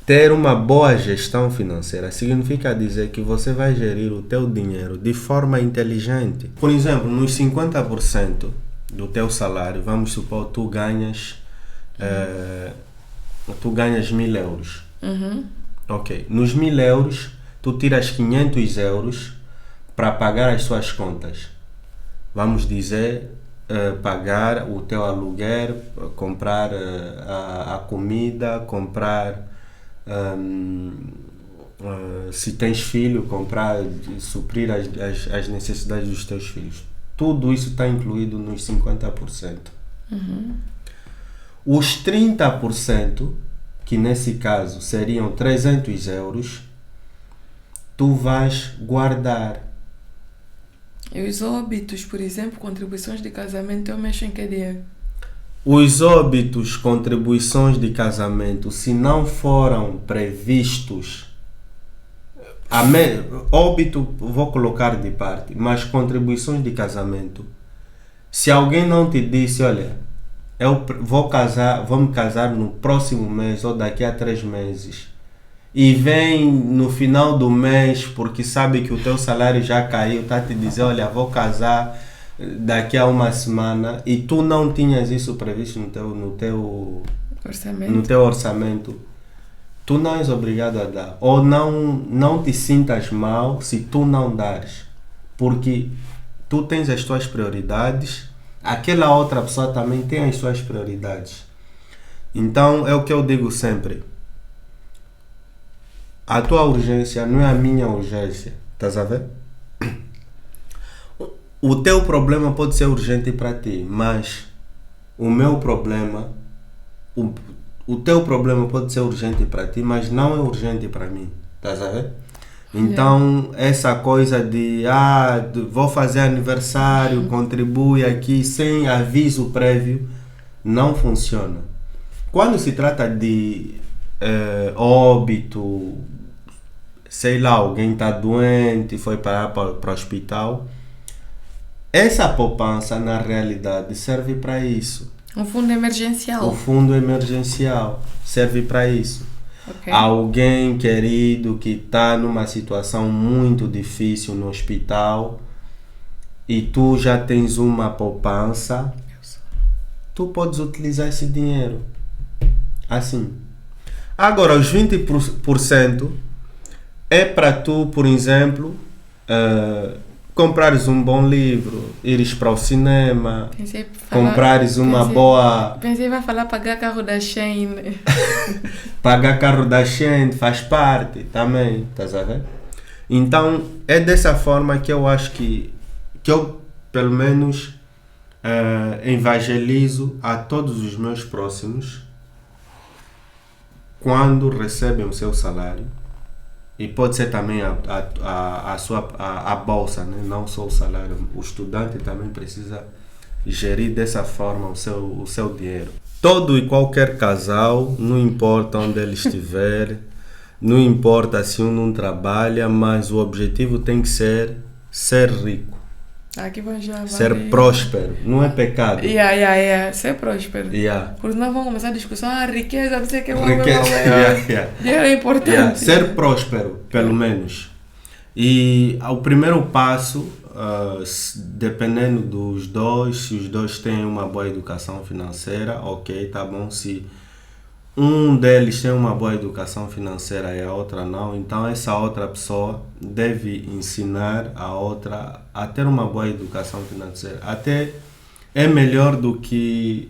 Ter uma boa gestão financeira significa dizer que você vai gerir o teu dinheiro de forma inteligente. Por exemplo, nos 50% do teu salário, vamos supor, tu ganhas 1.000 euros. Uhum. Ok. Nos 1.000 euros, tu tiras 500 euros para pagar as suas contas. Vamos dizer, pagar o teu aluguer, comprar a comida, comprar... se tens filho, comprar, suprir as necessidades dos teus filhos. Tudo isso está incluído nos 50%. Uhum. Os 30%, que nesse caso seriam 300 euros, tu vais guardar. E os óbitos, por exemplo, contribuições de casamento, eu mexo em que dia? Os óbitos, contribuições de casamento, se não foram previstos, óbito vou colocar de parte, mas contribuições de casamento, se alguém não te disse, olha, eu vou me casar no próximo mês ou daqui a 3 meses, e vem no final do mês porque sabe que o teu salário já caiu, tá te dizer, olha, vou casar daqui a uma semana, e tu não tinhas isso previsto no teu orçamento, tu não és obrigado a dar. Ou não te sintas mal se tu não dares, porque tu tens as tuas prioridades, aquela outra pessoa também tem as suas prioridades. Então é o que eu digo sempre: a tua urgência não é a minha urgência, estás a ver? O teu problema pode ser urgente para ti, mas o meu problema, o teu problema pode ser urgente para ti, mas não é urgente para mim, estás a ver? Então, essa coisa de vou fazer aniversário, contribui aqui sem aviso prévio, não funciona. Quando se trata de óbito, sei lá, alguém está doente, foi para o hospital, essa poupança, na realidade, serve para isso. Um fundo emergencial. O fundo emergencial serve para isso. Okay. Alguém querido que está numa situação muito difícil no hospital e tu já tens uma poupança, tu podes utilizar esse dinheiro. Assim. Agora, os 20% é para tu, por exemplo, comprares um bom livro, ires para o cinema, comprares uma boa... Pensei vai falar pagar carro da Shein. Pagar carro da Shein faz parte também, estás a ver? Então, é dessa forma que eu acho que eu, pelo menos, evangelizo a todos os meus próximos quando recebem o seu salário. E pode ser também a bolsa, né? Não só o salário. O estudante também precisa gerir dessa forma o seu dinheiro. Todo e qualquer casal, não importa onde ele estiver, não importa se um não trabalha, mas o objetivo tem que ser rico. Aqui vão já ser próspero, não é pecado. Ser próspero. Yeah. Porque não vão começar a discussão, riqueza, não sei o que. Dinheiro é importante. Ser próspero, pelo menos. E o primeiro passo, dependendo dos dois, se os dois têm uma boa educação financeira, ok, tá bom. Se um deles tem uma boa educação financeira e a outra não, então essa outra pessoa deve ensinar a outra a ter uma boa educação financeira. Até é melhor do que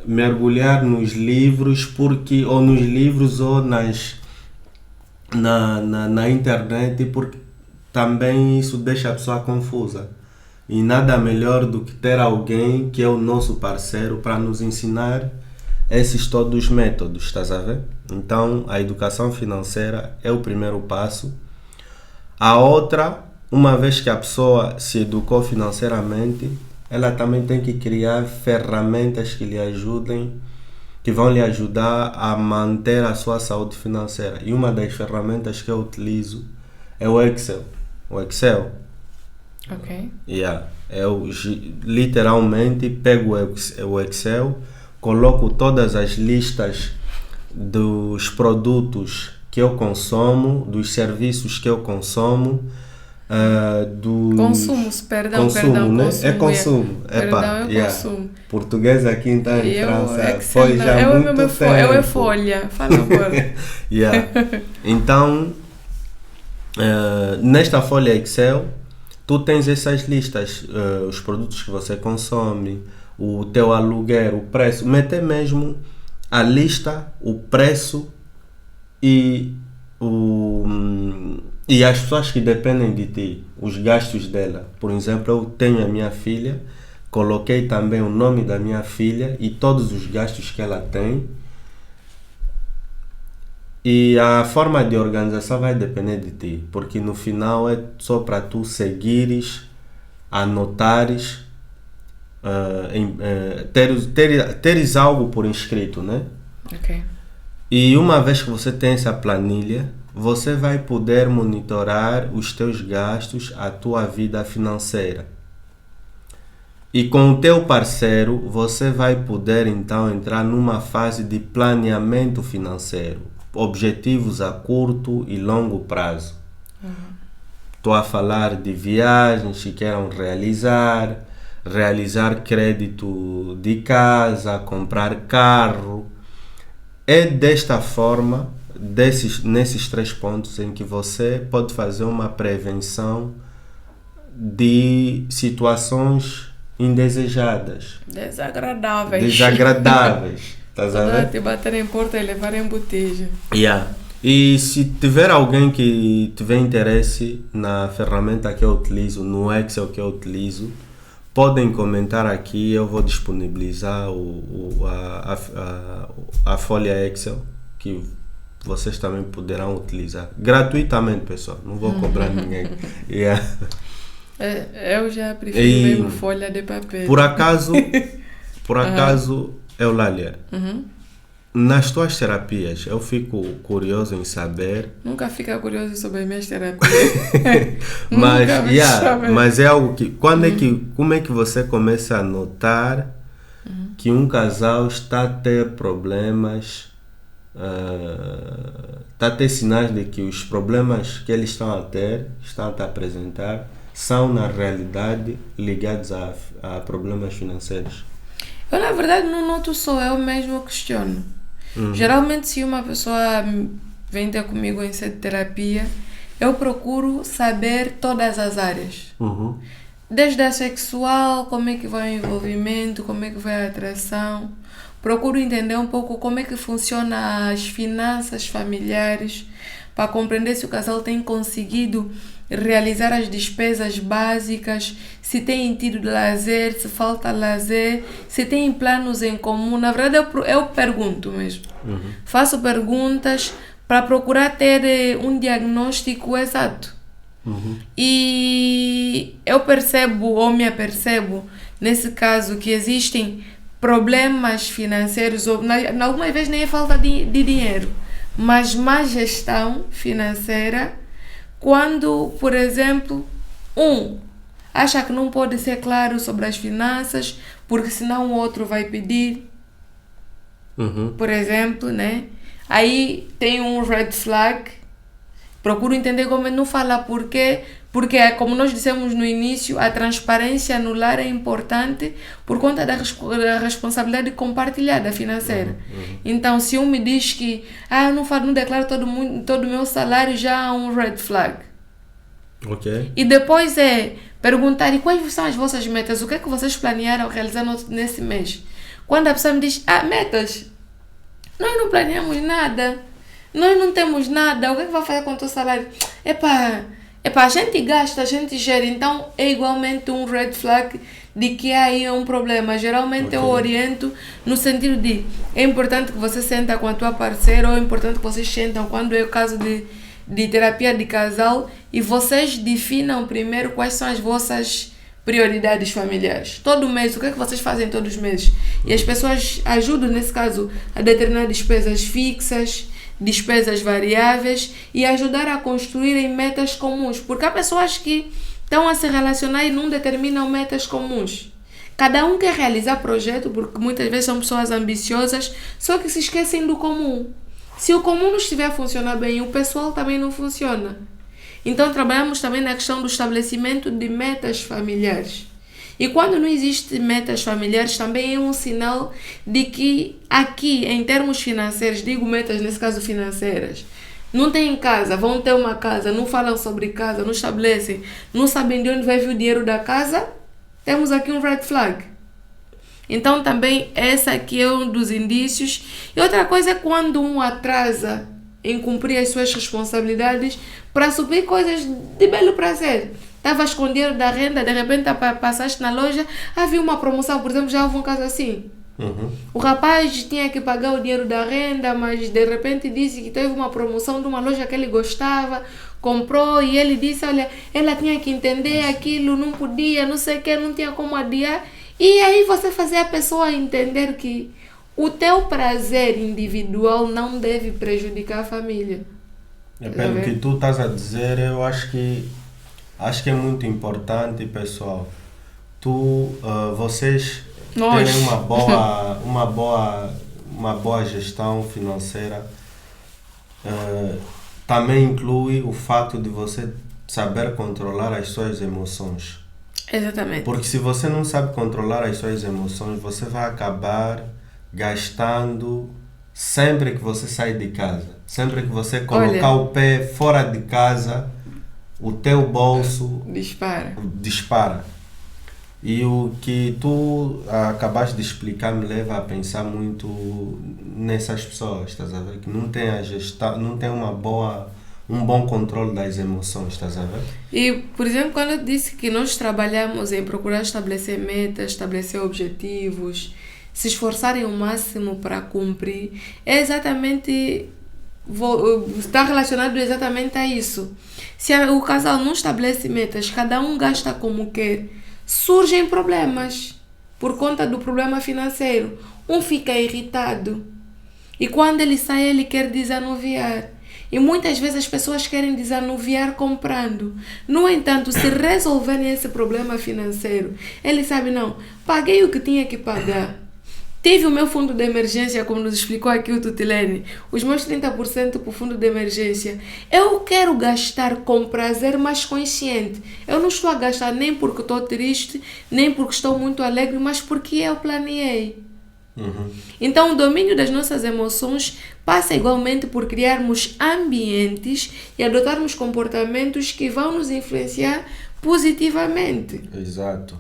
mergulhar nos livros, ou na internet, porque também isso deixa a pessoa confusa. E nada melhor do que ter alguém que é o nosso parceiro para nos ensinar esses todos os métodos, estás a ver? Então, a educação financeira é o primeiro passo. A outra, uma vez que a pessoa se educou financeiramente, ela também tem que criar ferramentas que lhe ajudem, que vão lhe ajudar a manter a sua saúde financeira. E uma das ferramentas que eu utilizo é o Excel. O Excel. Ok. Eu literalmente pego o Excel, coloco todas as listas dos produtos que eu consumo, dos serviços que eu consumo, Consumo, perdão, né? consumo. É consumo. Perdão, é consumo. Português aqui então em França foi já muito tempo. Eu é folha, fala agora. Então, nesta folha Excel, tu tens essas listas, os produtos que você consome, o teu aluguel, o preço, meter mesmo a lista, o preço e as pessoas que dependem de ti, os gastos dela. Por exemplo, eu tenho a minha filha, coloquei também o nome da minha filha e todos os gastos que ela tem. E a forma de organização vai depender de ti, porque no final é só para tu seguires, anotares, teres algo por escrito, né? Ok. E uma vez que você tem essa planilha, você vai poder monitorar os teus gastos, a tua vida financeira. E com o teu parceiro, você vai poder então entrar numa fase de planeamento financeiro. Objetivos a curto e longo prazo. Estou a falar de viagens que queiram realizar crédito de casa, comprar carro. É desta forma, nesses 3 pontos, em que você pode fazer uma prevenção de situações indesejadas. Desagradáveis. Estás a ver? Te bater em porta e levar em botija. E se tiver alguém que tiver interesse na ferramenta que eu utilizo, no Excel que eu utilizo, podem comentar aqui, eu vou disponibilizar a folha Excel que vocês também poderão utilizar gratuitamente, pessoal. Não vou cobrar ninguém. Eu já prefiro mesmo folha de papel. Por acaso, Eulália, nas tuas terapias, eu fico curioso em saber... Nunca fica curioso sobre as minhas terapias. mas é algo que... Como é que você começa a notar que um casal está a ter problemas, está a ter sinais de que os problemas que eles estão a te apresentar, são na realidade ligados a problemas financeiros? Eu, na verdade, não noto só, eu mesmo questiono. Geralmente, se uma pessoa vem ter comigo em sede de terapia, eu procuro saber todas as áreas. Desde a sexual, como é que vai o envolvimento, como é que vai a atração. Procuro entender um pouco como é que funciona as finanças familiares, para compreender se o casal tem conseguido realizar as despesas básicas, se tem tido lazer, se falta lazer, se tem planos em comum. Na verdade, eu pergunto mesmo. Faço perguntas para procurar ter um diagnóstico exato. E eu percebo, ou me apercebo, nesse caso, que existem problemas financeiros, ou algumas vezes nem é falta de dinheiro, mas má gestão financeira, quando, por exemplo, acha que não pode ser claro sobre as finanças, porque senão o outro vai pedir, por exemplo, né? Aí tem um red flag, procuro entender como não fala porque, como nós dissemos no início, a transparência no lar é importante por conta da responsabilidade compartilhada financeira. Então, se me diz que eu não declaro todo o meu salário, já há um red flag. Okay. E depois perguntar quais são as vossas metas, o que é que vocês planearam realizar nesse mês. Quando a pessoa me diz, metas, nós não planeamos nada, nós não temos nada, o que é que vai fazer com o teu salário? A gente gasta, a gente gera, então é igualmente um red flag de que aí é um problema. Geralmente eu oriento no sentido de é importante que você senta com a tua parceira, ou é importante que vocês sentam quando é o caso de terapia de casal e vocês definam primeiro quais são as vossas prioridades familiares. Todo mês, o que é que vocês fazem todos os meses? E as pessoas ajudam, nesse caso, a determinar despesas fixas, despesas variáveis e ajudar a construírem metas comuns. Porque há pessoas que estão a se relacionar e não determinam metas comuns. Cada um quer realizar projeto, porque muitas vezes são pessoas ambiciosas, só que se esquecem do comum. Se o comum não estiver a funcionar bem, o pessoal também não funciona. Então trabalhamos também na questão do estabelecimento de metas familiares. E quando não existe metas familiares, também é um sinal de que aqui, em termos financeiros, digo metas nesse caso financeiras, não têm casa, vão ter uma casa, não falam sobre casa, não estabelecem, não sabem de onde vai vir o dinheiro da casa, temos aqui um red flag. Então também esse aqui é um dos indícios. E outra coisa é quando um atrasa em cumprir as suas responsabilidades para suprir coisas de belo prazer. Estavas com dinheiro da renda, de repente passaste na loja, havia uma promoção, por exemplo, já houve um caso assim. O rapaz tinha que pagar o dinheiro da renda, mas de repente disse que teve uma promoção de uma loja que ele gostava, comprou e ele disse, olha, ela tinha que entender aquilo, não podia, não sei o que, não tinha como adiar. E aí você fazer a pessoa entender que o teu prazer individual não deve prejudicar a família. Pelo que tu estás a dizer, eu acho que é muito importante, pessoal, vocês terem uma boa gestão financeira. Também inclui o fato de você saber controlar as suas emoções. Exatamente. Porque se você não sabe controlar as suas emoções, você vai acabar gastando sempre que você sai de casa. Sempre que você colocar o pé fora de casa, o teu bolso dispara. E o que tu acabaste de explicar me leva a pensar muito nessas pessoas, estás a ver? Que não tem a gestão, não tem um bom controle das emoções, estás a ver? E, por exemplo, quando eu disse que nós trabalhamos em procurar estabelecer metas, estabelecer objetivos, se esforçarem o máximo para cumprir, é exatamente, está relacionado exatamente a isso. Se o casal não estabelece metas, cada um gasta como quer, surgem problemas por conta do problema financeiro. Um fica irritado e quando ele sai, ele quer desanuviar. E muitas vezes as pessoas querem desanuviar comprando. No entanto, se resolverem esse problema financeiro, ele sabe, não, paguei o que tinha que pagar. Tive o meu fundo de emergência, como nos explicou aqui o Tutilene, os meus 30% para o fundo de emergência. Eu quero gastar com prazer, mas consciente. Eu não estou a gastar nem porque estou triste, nem porque estou muito alegre, mas porque eu planeei. Então, o domínio das nossas emoções passa igualmente por criarmos ambientes e adotarmos comportamentos que vão nos influenciar positivamente. Exato.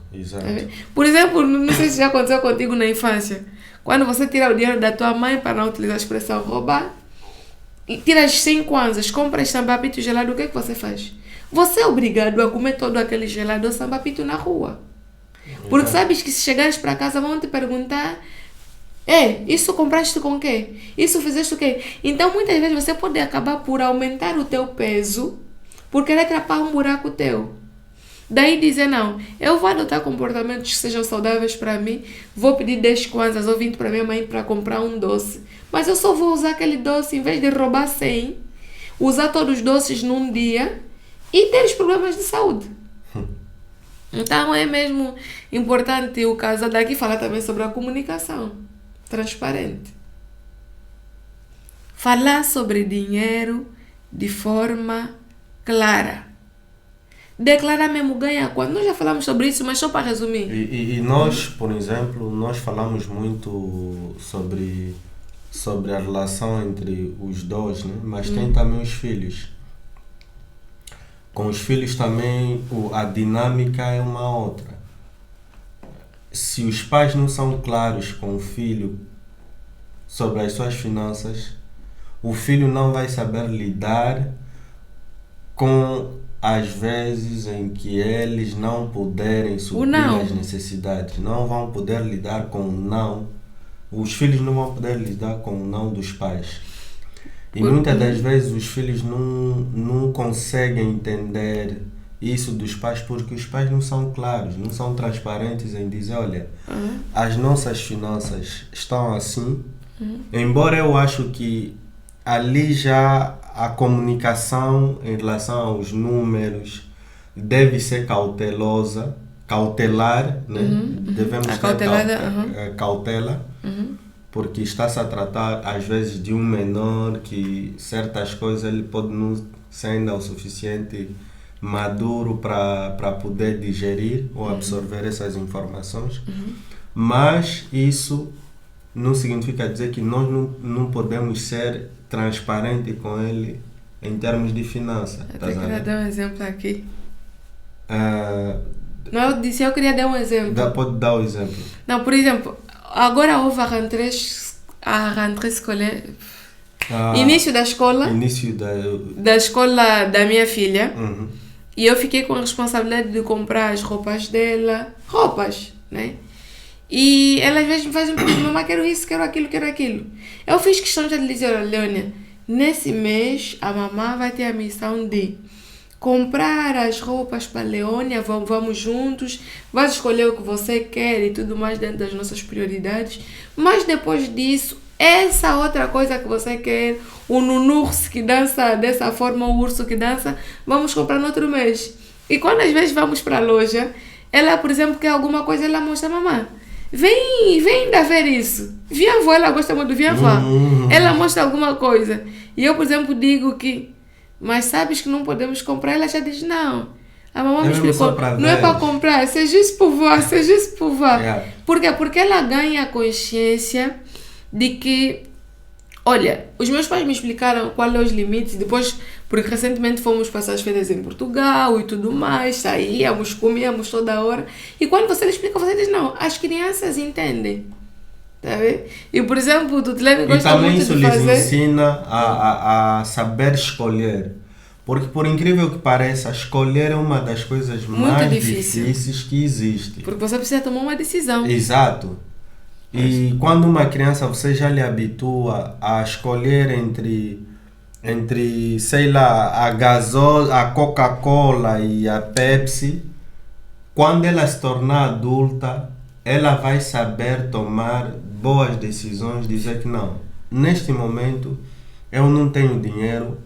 Por exemplo, não sei se já aconteceu contigo na infância, quando você tira o dinheiro da tua mãe, para não utilizar a expressão roubar, e tira as 5 kwanzas, compra sambapito gelado, o que é que você faz? Você é obrigado a comer todo aquele gelado ou sambapito na rua. Porque sabes que se chegares para casa vão te perguntar, isso compraste com o quê? Isso fizeste o quê? Então muitas vezes você pode acabar por aumentar o teu peso por querer tapar um buraco teu. Daí dizer, não, eu vou adotar comportamentos que sejam saudáveis para mim, vou pedir 10 kwanzas ou 20 para minha mãe para comprar um doce. Mas eu só vou usar aquele doce, em vez de roubar 100, usar todos os doces num dia e ter os problemas de saúde. Então é mesmo importante o casal daqui falar também sobre a comunicação transparente. Falar sobre dinheiro de forma clara. Declarar mesmo ganha quando. Nós já falamos sobre isso, mas só para resumir. E nós, por exemplo, nós falamos muito sobre a relação entre os dois, né? Mas tem também os filhos. Com os filhos também a dinâmica é uma outra. Se os pais não são claros com o filho sobre as suas finanças, o filho não vai saber lidar com às vezes em que eles não puderem suprir as necessidades, não vão poder lidar com o não, os filhos não vão poder lidar com o não dos pais. E muitas das vezes os filhos não conseguem entender isso dos pais porque os pais não são claros, não são transparentes em dizer, olha, as nossas finanças estão assim, embora eu acho que ali já a comunicação em relação aos números deve ser cautelar, né? Devemos ter cautela, porque está-se a tratar às vezes de um menor que certas coisas ele pode não ser ainda o suficiente maduro para poder digerir ou absorver essas informações, mas isso não significa dizer que nós não podemos ser transparentes com ele em termos de finanças. Eu queria dar um exemplo aqui. Não, eu disse, eu queria dar um exemplo. Pode dar o exemplo. Não, por exemplo, agora houve a rentrée escolar. Início da escola. Da escola da minha filha. E eu fiquei com a responsabilidade de comprar as roupas dela. Roupas, né? E ela às vezes me faz um pedido, mamãe, quero isso, quero aquilo. Eu fiz questão de lhe dizer, olha, Leônia, nesse mês a mamãe vai ter a missão de comprar as roupas para a Leônia, vamos juntos, vai escolher o que você quer e tudo mais dentro das nossas prioridades. Mas depois disso, essa outra coisa que você quer, o nunurso que dança dessa forma, o urso que dança, vamos comprar no outro mês. E quando às vezes vamos para a loja, ela, por exemplo, quer alguma coisa, ela mostra, mamãe, vem ainda ver isso. Via avó, ela gosta muito do via avó. Ela mostra alguma coisa. E eu, por exemplo, digo que, mas sabes que não podemos comprar? Ela já diz, não. A mamãe me explicou, não é para comprar, seja isso por vó. Yeah. Por quê? Porque ela ganha a consciência de que, olha, os meus pais me explicaram qual é os limites, depois, porque recentemente fomos passar as férias em Portugal e tudo mais, saíamos, comíamos toda hora, e quando você lhe explica, você diz, não, as crianças entendem, tá vendo? E, por exemplo, o Tutlene gosta muito de fazer... E também isso lhes ensina a saber escolher, porque por incrível que pareça, escolher é uma das coisas muito mais difíceis que existe. Porque você precisa tomar uma decisão. Exato. E quando uma criança, você já lhe habitua a escolher entre sei lá, a gasosa, a Coca-Cola e a Pepsi, quando ela se tornar adulta, ela vai saber tomar boas decisões, dizer que não, neste momento eu não tenho dinheiro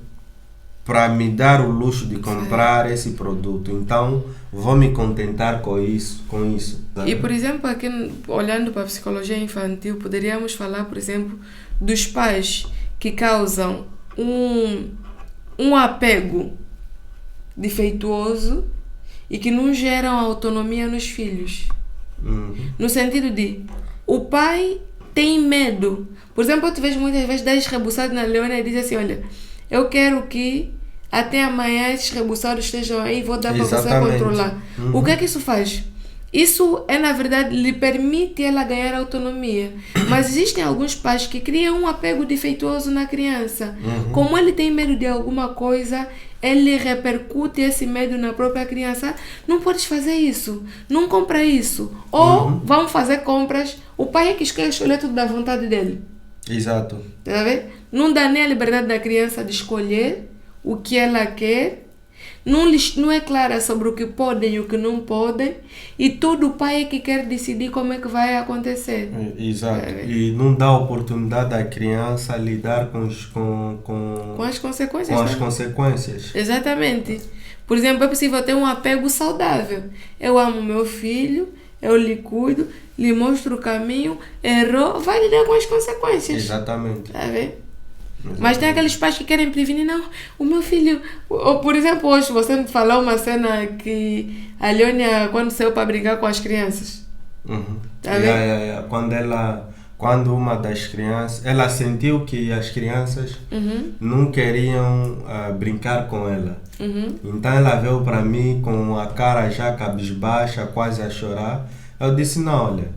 para me dar o luxo de comprar esse produto, então vou me contentar com isso. E, por exemplo, aqui, olhando para a psicologia infantil, poderíamos falar, por exemplo, dos pais que causam um apego defeituoso e que não geram autonomia nos filhos. No sentido de, o pai tem medo. Por exemplo, eu te vejo muitas vezes dar esrebuçado na Leona e diz assim, olha, eu quero que até amanhã esses rebuçados estejam aí, vou dar para você controlar. O que é que isso faz? Isso é, na verdade, lhe permite ela ganhar autonomia. Mas existem alguns pais que criam um apego defeituoso na criança. Como ele tem medo de alguma coisa, ele repercute esse medo na própria criança. Não podes fazer isso, não compra isso. Ou vamos fazer compras, o pai é que escolhe tudo da vontade dele. Exato. Tá vendo? Não dá nem a liberdade da criança de escolher o que ela quer, não é clara sobre o que podem e o que não podem, e tudo o pai é que quer decidir como é que vai acontecer. Exato. E não dá oportunidade à criança lidar com as consequências. Com as consequências. Exatamente. Por exemplo, é possível ter um apego saudável. Eu amo meu filho, eu lhe cuido, lhe mostro o caminho, errou, vai lidar com as consequências. Exatamente. Tá vendo? Mas tem aqueles pais que querem prevenir, não, o meu filho... Ou, por exemplo, hoje você me falou uma cena que a Leônia, quando saiu para brincar com as crianças. Tá vendo? Quando uma das crianças... Ela sentiu que as crianças não queriam brincar com ela. Então ela veio para mim com a cara já cabisbaixa, quase a chorar. Eu disse, não, olha,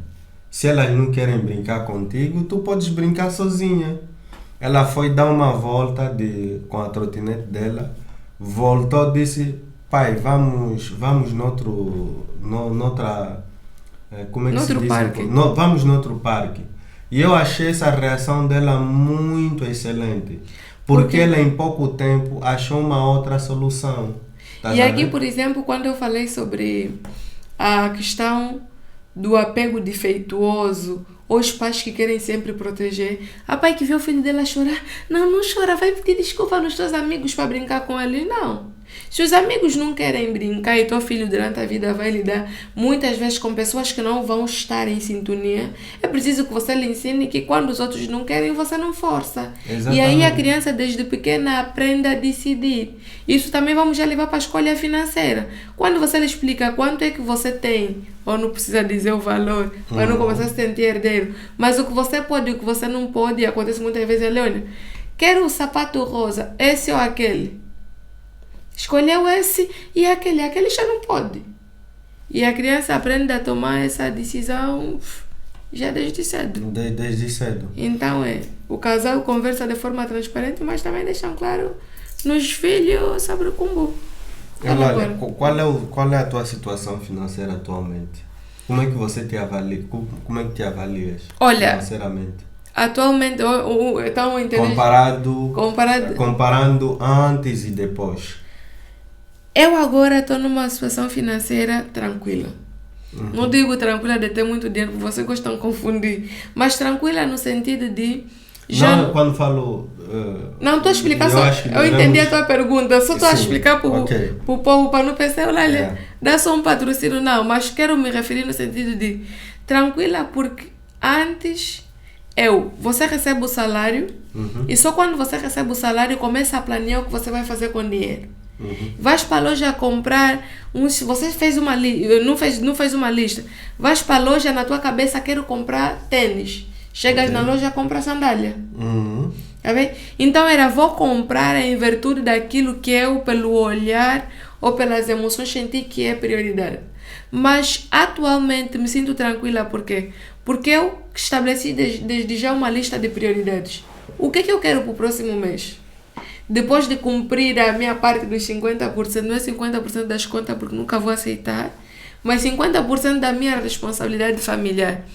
se elas não querem brincar contigo, tu podes brincar sozinha. Ela foi dar uma volta com a trotinete dela, voltou e disse, pai, vamos noutra... Como é que se diz? Parque. Vamos noutro parque. E eu achei essa reação dela muito excelente. Porque ela em pouco tempo achou uma outra solução. E aqui, por exemplo, quando eu falei sobre a questão do apego defeituoso, os pais que querem sempre proteger, a pai que vê o filho dela chorar, não chora, vai pedir desculpa nos teus amigos para brincar com ele, não. Se os amigos não querem brincar e teu filho durante a vida vai lidar muitas vezes com pessoas que não vão estar em sintonia, é preciso que você lhe ensine que quando os outros não querem, você não força. Exatamente. E aí a criança desde pequena aprende a decidir. Isso também vamos já levar para a escolha financeira. Quando você lhe explica quanto é que você tem, ou não precisa dizer o valor, para não começar a se sentir herdeiro, mas o que você pode e o que você não pode, acontece muitas vezes, Leônia, quero o sapato rosa, esse ou aquele. Escolheu esse e aquele já não pode. E a criança aprende a tomar essa decisão já desde cedo. Desde cedo. Então o casal conversa de forma transparente, mas também deixam claro nos filhos sobre o combo. Olha, qual é a tua situação financeira atualmente? Como é que você te avalia? Como é que te avalias financeiramente? Atualmente, então, comparando antes e depois. Eu agora estou numa situação financeira tranquila. Não digo tranquila de ter muito dinheiro, porque vocês gostam de confundir. Mas tranquila no sentido de... Não, quando falo... não, estou a explicar só. Eu entendi a tua pergunta. Só estou a explicar para o povo, para não pensar, olha, dá só um patrocínio. Não, mas quero me referir no sentido de... Tranquila, porque antes... você recebe o salário e só quando você recebe o salário começa a planear o que você vai fazer com o dinheiro. Vais para a loja comprar você fez uma não fez uma lista, vais para a loja na tua cabeça, quero comprar tênis, chegas na loja, compra sandália. Tá bem? Então vou comprar em virtude daquilo que eu, pelo olhar ou pelas emoções, senti que é prioridade. Mas atualmente me sinto tranquila, porque eu estabeleci desde já uma lista de prioridades. O que eu quero para o próximo mês? Depois de cumprir a minha parte dos 50%, não é 50% das contas porque nunca vou aceitar, mas 50% da minha responsabilidade familiar.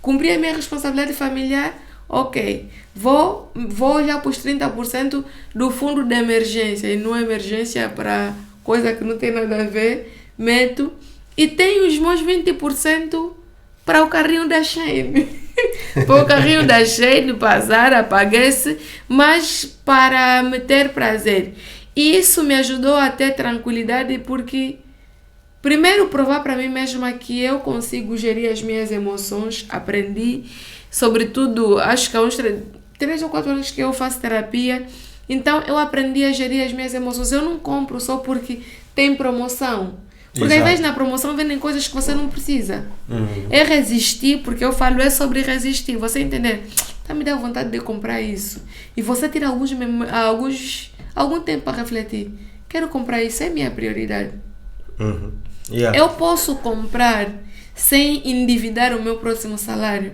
Cumprir a minha responsabilidade familiar, ok. Vou olhar para os 30% do fundo de emergência, e não é emergência para coisa que não tem nada a ver, meto, e tenho os meus 20% para o carrinho da Shein. Para o carrinho da Shein, bazar, apaguei-se, mas para me ter prazer. E isso me ajudou a ter tranquilidade, porque primeiro provar para mim mesma que eu consigo gerir as minhas emoções. Aprendi, sobretudo, acho que há uns 3 ou 4 anos que eu faço terapia, então eu aprendi a gerir as minhas emoções. Eu não compro só porque tem promoção. Porque às vezes na promoção vendem coisas que você não precisa. É resistir, porque eu falo, é sobre resistir. Você entender, me dá vontade de comprar isso. E você tira algum tempo para refletir. Quero comprar isso, é minha prioridade. Eu posso comprar sem endividar o meu próximo salário?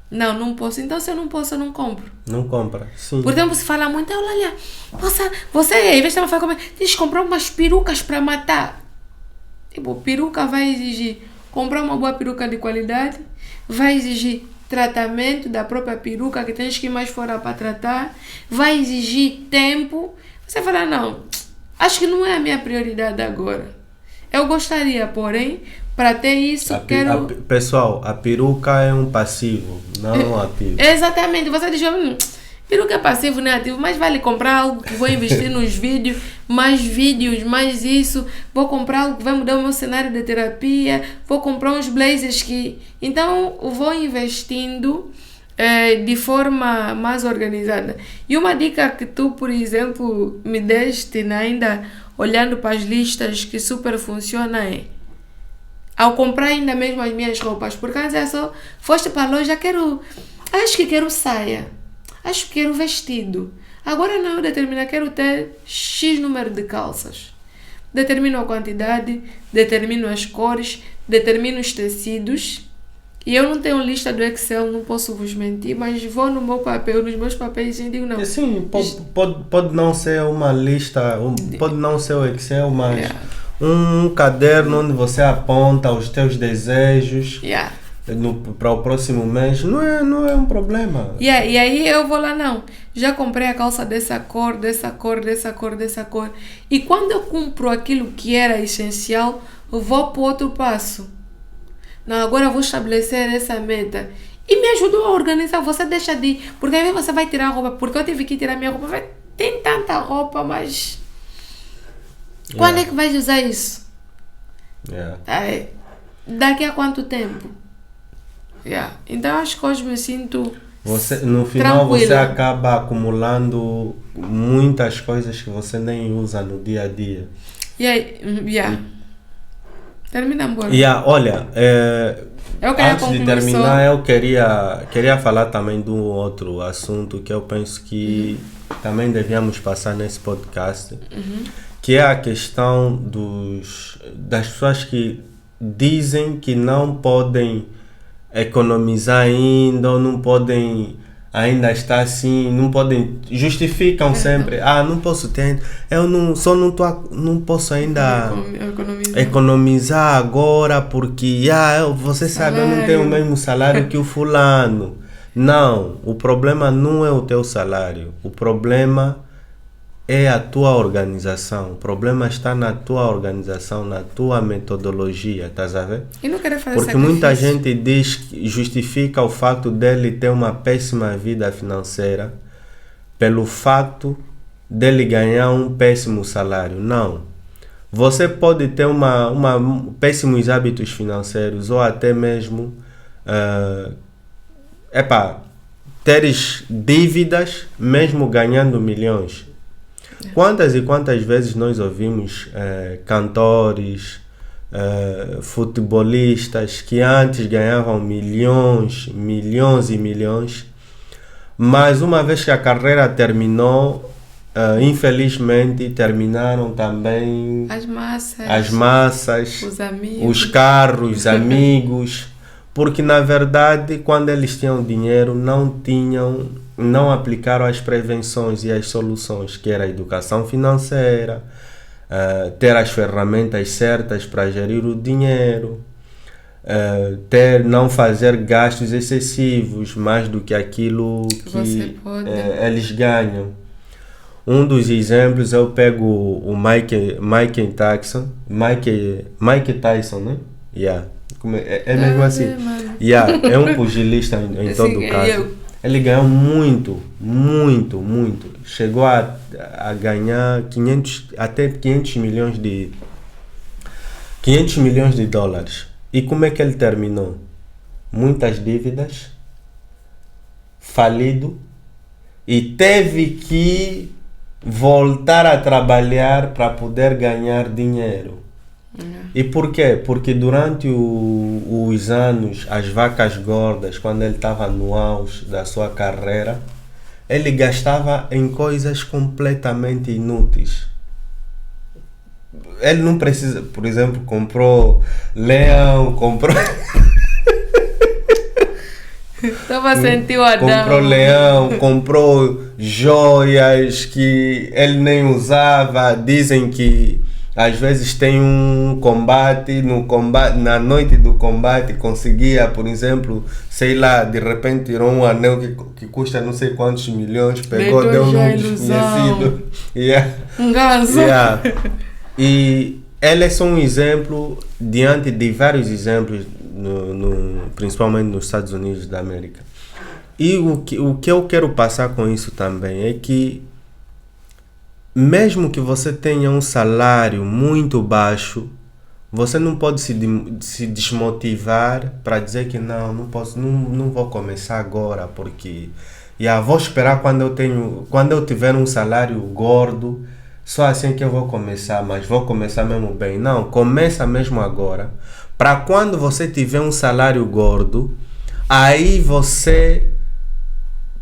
Não posso. Então, se eu não posso, eu não compro. Não compra, sim. Por exemplo, se fala muito, olha, você em vez de falar como tens de comprar umas perucas para matar. Tipo, peruca vai exigir comprar uma boa peruca de qualidade, vai exigir tratamento da própria peruca, que tens que ir mais fora para tratar, vai exigir tempo. Você fala, não, acho que não é a minha prioridade agora. Eu gostaria, porém, para ter isso, pessoal, a peruca é um passivo, não um ativo. Exatamente, você diz, peruca é passivo, não é ativo, mas vale comprar algo que vou investir nos vídeos, mais isso, vou comprar algo que vai mudar o meu cenário de terapia, vou comprar uns blazers que... Então, vou investindo de forma mais organizada. E uma dica que tu, por exemplo, me deste, ainda olhando para as listas, que super funciona ao comprar ainda mesmo as minhas roupas, porque antes é só, foste para a loja, acho que quero saia, acho que quero vestido. Agora não, eu determino, quero ter X número de calças. Determino a quantidade, determino as cores, determino os tecidos E eu não tenho lista do Excel, não posso vos mentir, mas vou no meu papel, nos meus papéis e digo não. Sim, pode não ser uma lista, pode não ser o Excel, mas um caderno onde você aponta os teus desejos para o próximo mês, não é um problema. E aí eu vou lá, não, já comprei a calça dessa cor, dessa cor, dessa cor, dessa cor. E quando eu cumpro aquilo que era essencial, eu vou para o outro passo. Não, agora eu vou estabelecer essa meta. E me ajudou a organizar. Você deixa de... Porque aí você vai tirar a roupa. Porque eu tive que tirar minha roupa. Tem tanta roupa, mas... Quando é que vais usar isso? Daqui a quanto tempo? Então acho que hoje me sinto no final tranquila. Você acaba acumulando muitas coisas que você nem usa no dia a dia. Termina embora. Olha, antes de terminar, eu queria falar também de um outro assunto que eu penso que também devíamos passar nesse podcast, que é a questão das pessoas que dizem que não podem economizar ainda, ou não podem ainda estar assim, não podem, justificam sempre, não posso ter, eu não posso ainda economizar agora porque você sabe, eu não tenho o mesmo salário que o fulano. Não, o problema não é o teu salário, o problema é a tua organização, o problema está na tua organização, na tua metodologia, estás a ver? E não quero fazer porque muita gente justifica o facto dele ter uma péssima vida financeira pelo facto dele ganhar um péssimo salário. Não. Você pode ter péssimos hábitos financeiros ou até mesmo teres dívidas mesmo ganhando milhões. Quantas e quantas vezes nós ouvimos cantores, futebolistas que antes ganhavam milhões e milhões, mas uma vez que a carreira terminou, infelizmente terminaram também as massas, os amigos, os carros, os amigos, porque na verdade quando eles tinham dinheiro não aplicaram as prevenções e as soluções, que era a educação financeira, ter as ferramentas certas para gerir o dinheiro, não fazer gastos excessivos, mais do que aquilo que eles ganham. Um dos exemplos, eu pego o Mike Tyson, né? É mesmo assim. É um pugilista em todo caso. Ele ganhou muito. Chegou a ganhar 500 milhões de dólares. E como é que ele terminou? Muitas dívidas, falido, e teve que voltar a trabalhar para poder ganhar dinheiro. E por quê? Porque durante os anos, as vacas gordas, quando ele estava no auge da sua carreira, ele gastava em coisas completamente inúteis. Ele não precisa, por exemplo, comprou leão, Estava sentindo Adão. Comprou leão, comprou joias que ele nem usava. Dizem que às vezes tem um combate, na noite do combate conseguia, por exemplo, sei lá, de repente tirou um anel que custa não sei quantos milhões, pegou, deu num desconhecido. Um ganso. E ele é só um exemplo diante de vários exemplos, principalmente nos Estados Unidos da América. E o que eu quero passar com isso também é que mesmo que você tenha um salário muito baixo, você não pode se desmotivar para dizer que não posso, não vou começar agora porque vou esperar quando eu tiver um salário gordo, só assim que eu vou começar, mas vou começar mesmo bem. Não, começa mesmo agora, para quando você tiver um salário gordo, aí você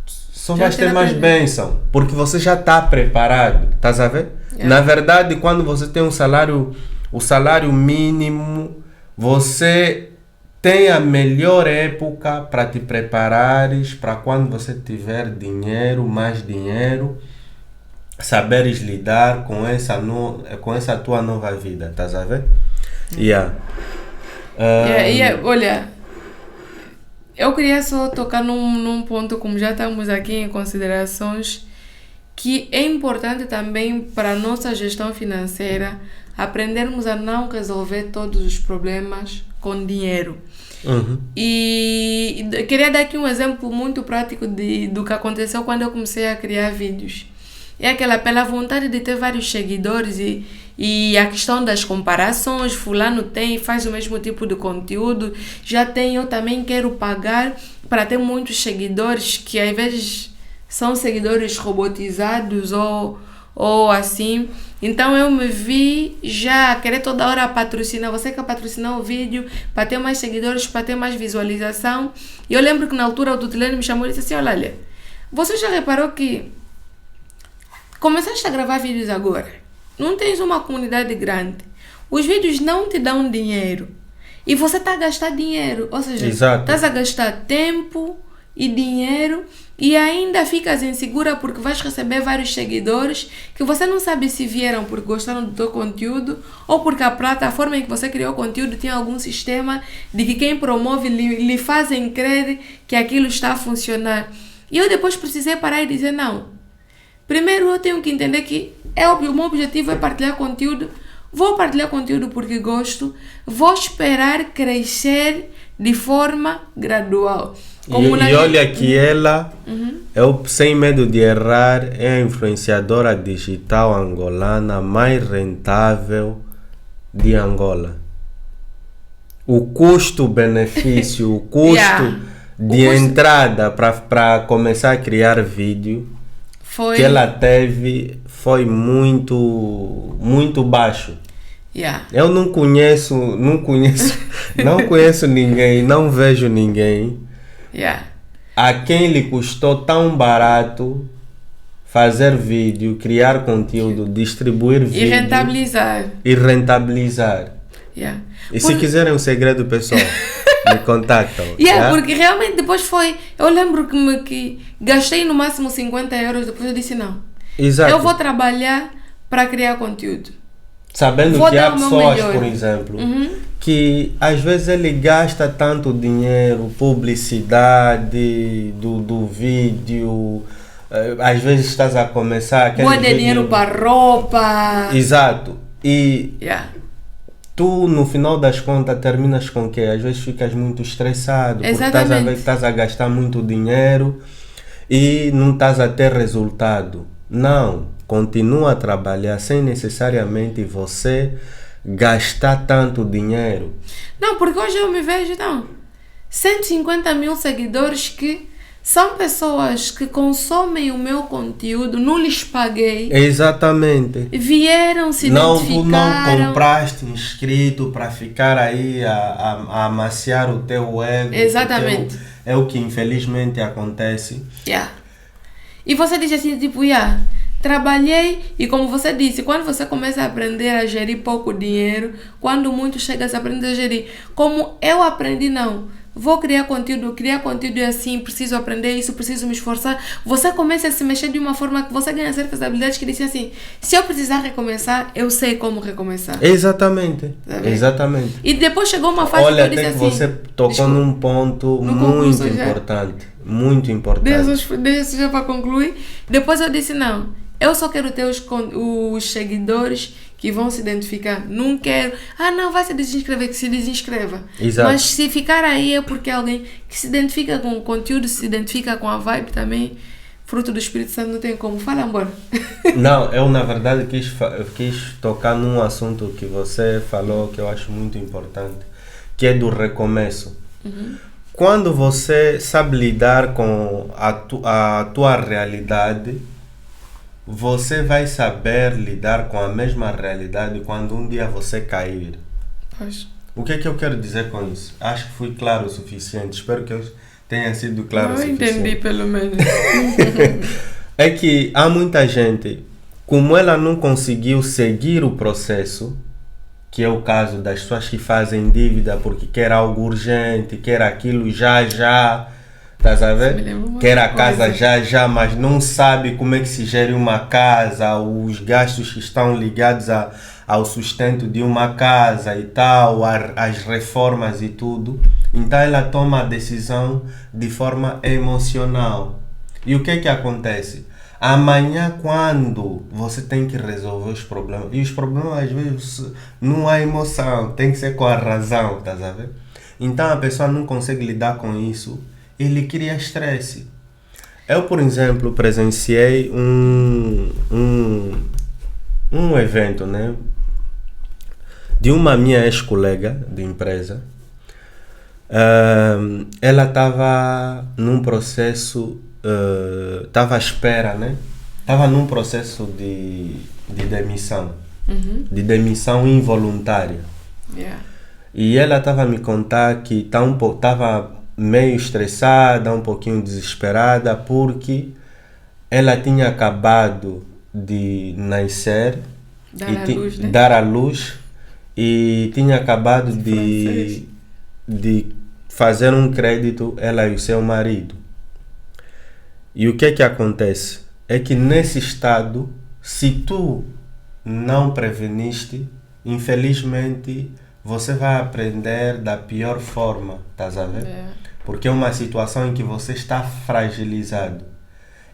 só vai ter mais bênção, porque você já está preparado, tá a ver? Na verdade, quando você tem o salário mínimo, você tem a melhor época para te preparares para quando você tiver dinheiro, mais dinheiro, saberes lidar com essa tua nova vida, estás a ver? Olha, eu queria só tocar num ponto, como já estamos aqui em considerações, que é importante também para a nossa gestão financeira aprendermos a não resolver todos os problemas com dinheiro. E queria dar aqui um exemplo muito prático do que aconteceu quando eu comecei a criar vídeos. É pela vontade de ter vários seguidores e a questão das comparações, fulano tem, faz o mesmo tipo de conteúdo, já tem, eu também quero pagar para ter muitos seguidores, que às vezes são seguidores robotizados ou assim. Então eu me vi já querer toda hora patrocinar, você quer patrocinar o vídeo para ter mais seguidores, para ter mais visualização. E eu lembro que na altura o Tutilene me chamou e disse assim, olha, você já reparou que começaste a gravar vídeos agora, não tens uma comunidade grande, os vídeos não te dão dinheiro e você está a gastar dinheiro, ou seja, estás a gastar tempo e dinheiro e ainda ficas insegura porque vais receber vários seguidores que você não sabe se vieram porque gostaram do teu conteúdo ou porque a plataforma em que você criou o conteúdo tem algum sistema de que quem promove lhe fazem crer que aquilo está a funcionar. E eu depois precisei parar e dizer, não, primeiro eu tenho que entender que o meu objetivo é partilhar conteúdo. Vou partilhar conteúdo porque gosto. Vou esperar crescer de forma gradual. E olha que ela, sem medo de errar, é a influenciadora digital angolana mais rentável de Angola. O custo-benefício, o custo de entrada para começar a criar vídeo que ela teve foi muito, muito baixo. Eu não conheço ninguém, não vejo ninguém a quem lhe custou tão barato fazer vídeo, criar conteúdo, distribuir vídeo e rentabilizar. E se quiserem um segredo, pessoal, me contactam. Porque realmente depois eu lembro que gastei no máximo 50 euros, depois eu disse não. Exato. Eu vou trabalhar para criar conteúdo. Sabendo que há pessoas, por exemplo, que às vezes ele gasta tanto dinheiro, publicidade do vídeo, às vezes estás a começar... Boa de dinheiro para roupa. Exato. E tu, no final das contas, terminas com o quê? Às vezes ficas muito estressado, porque estás a ver que estás a gastar muito dinheiro e não estás a ter resultado. Não, continua a trabalhar sem necessariamente você gastar tanto dinheiro. Não, porque hoje eu me vejo, 150 mil seguidores que são pessoas que consomem o meu conteúdo, não lhes paguei. Exatamente. Vieram, se identificaram. Tu não compraste inscrito para ficar aí a amaciar o teu ego. Exatamente. É o que infelizmente acontece. E você diz assim, trabalhei e como você disse, quando você começa a aprender a gerir pouco dinheiro, quando muito chegas a aprender a gerir, como eu aprendi, vou criar conteúdo é assim, preciso aprender isso, preciso me esforçar. Você começa a se mexer de uma forma que você ganha certas habilidades que dizem assim, se eu precisar recomeçar, eu sei como recomeçar. Exatamente. E depois chegou uma fase que eu disse assim... você tocou num ponto muito importante. Muito importante. Deixa já para concluir. Depois eu disse, eu só quero ter os seguidores que vão se identificar. Não quero... vai se desinscrever, que se desinscreva. Exato. Mas se ficar aí é porque alguém que se identifica com o conteúdo, se identifica com a vibe também, fruto do Espírito Santo, não tem como. Fala, amor. Não, eu na verdade quis tocar num assunto que você falou que eu acho muito importante, que é do recomeço. Quando você sabe lidar com a tua realidade, você vai saber lidar com a mesma realidade quando um dia você cair. O que é que eu quero dizer com isso? Acho que fui claro o suficiente. Espero que eu tenha sido claro o suficiente. Eu entendi, pelo menos. É que há muita gente, como ela não conseguiu seguir o processo, que é o caso das pessoas que fazem dívida porque quer algo urgente, quer aquilo já, estás a ver? Quer a casa já, mas não sabe como é que se gere uma casa, os gastos que estão ligados ao sustento de uma casa e tal, as reformas e tudo. Então ela toma a decisão de forma emocional. E o que é que acontece? Amanhã, quando você tem que resolver os problemas, e os problemas às vezes não há emoção, tem que ser com a razão, estás a ver? Então a pessoa não consegue lidar com isso, ele cria estresse. Eu, por exemplo, presenciei um evento, né, de uma minha ex-colega de empresa. Ela estava num processo, estava à espera, né? Estava num processo de demissão, de demissão involuntária. E ela estava a me contar que estava meio estressada, um pouquinho desesperada, porque ela tinha acabado de nascer, dar à luz, e tinha acabado de fazer um crédito, ela e o seu marido. E o que é que acontece? É que nesse estado, se tu não preveniste, infelizmente você vai aprender da pior forma, estás a ver? Porque é uma situação em que você está fragilizado.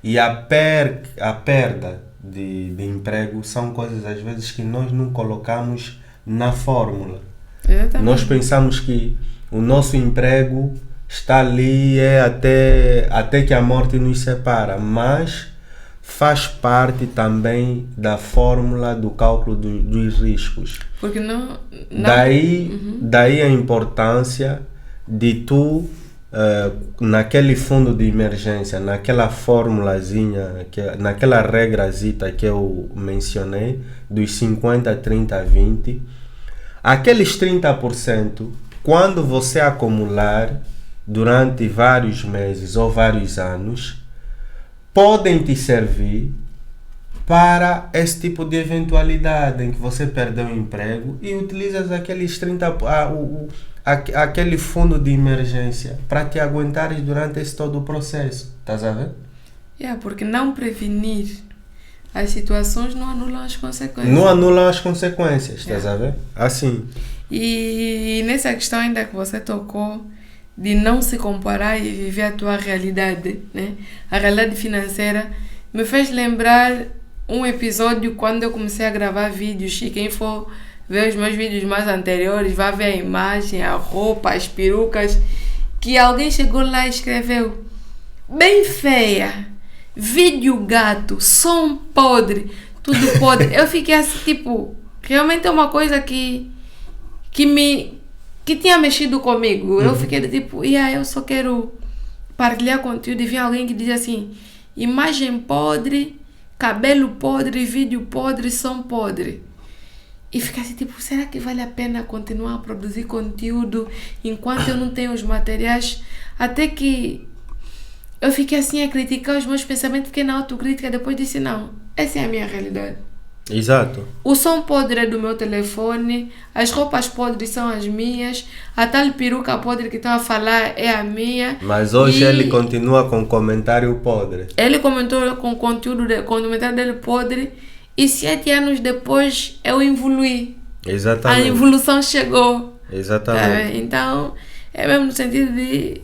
E a perda de emprego são coisas às vezes que nós não colocamos na fórmula. Nós pensamos que o nosso emprego está ali até que a morte nos separa, mas faz parte também da fórmula do cálculo dos riscos. Porque não... Daí a importância de tu, naquele fundo de emergência, naquela formulazinha, naquela regrazita que eu mencionei, dos 50, 30, 20, aqueles 30%, quando você acumular durante vários meses ou vários anos, podem te servir para esse tipo de eventualidade em que você perdeu o emprego e utilizas aqueles 30%, aquele fundo de emergência para te aguentares durante esse todo o processo. Estás a ver? Porque não prevenir as situações não anulam as consequências. Não anulam as consequências, estás a ver? Assim. E nessa questão ainda que você tocou, de não se comparar e viver a tua realidade, né? A realidade financeira me fez lembrar um episódio quando eu comecei a gravar vídeos, e quem for ver os meus vídeos mais anteriores vai ver a imagem, a roupa, as perucas, que alguém chegou lá e escreveu bem feia, vídeo gato, som podre, tudo podre. Eu fiquei assim, tipo, realmente é uma coisa que tinha mexido comigo. Eu fiquei tipo, eu só quero partilhar conteúdo, e vi alguém que diz assim, imagem podre, cabelo podre, vídeo podre, som podre. E fica assim, tipo, será que vale a pena continuar a produzir conteúdo enquanto eu não tenho os materiais? Até que eu fiquei assim a criticar os meus pensamentos, fiquei na autocrítica, depois disse, não, essa é a minha realidade. Exato. O som podre é do meu telefone, as roupas podres são as minhas, a tal peruca podre que estão a falar é a minha. Mas hoje ele continua com comentário podre. Ele comentou com com o comentário dele podre, e 7 anos depois eu evoluí. Exatamente. A evolução chegou. Exatamente. Então, é mesmo no sentido de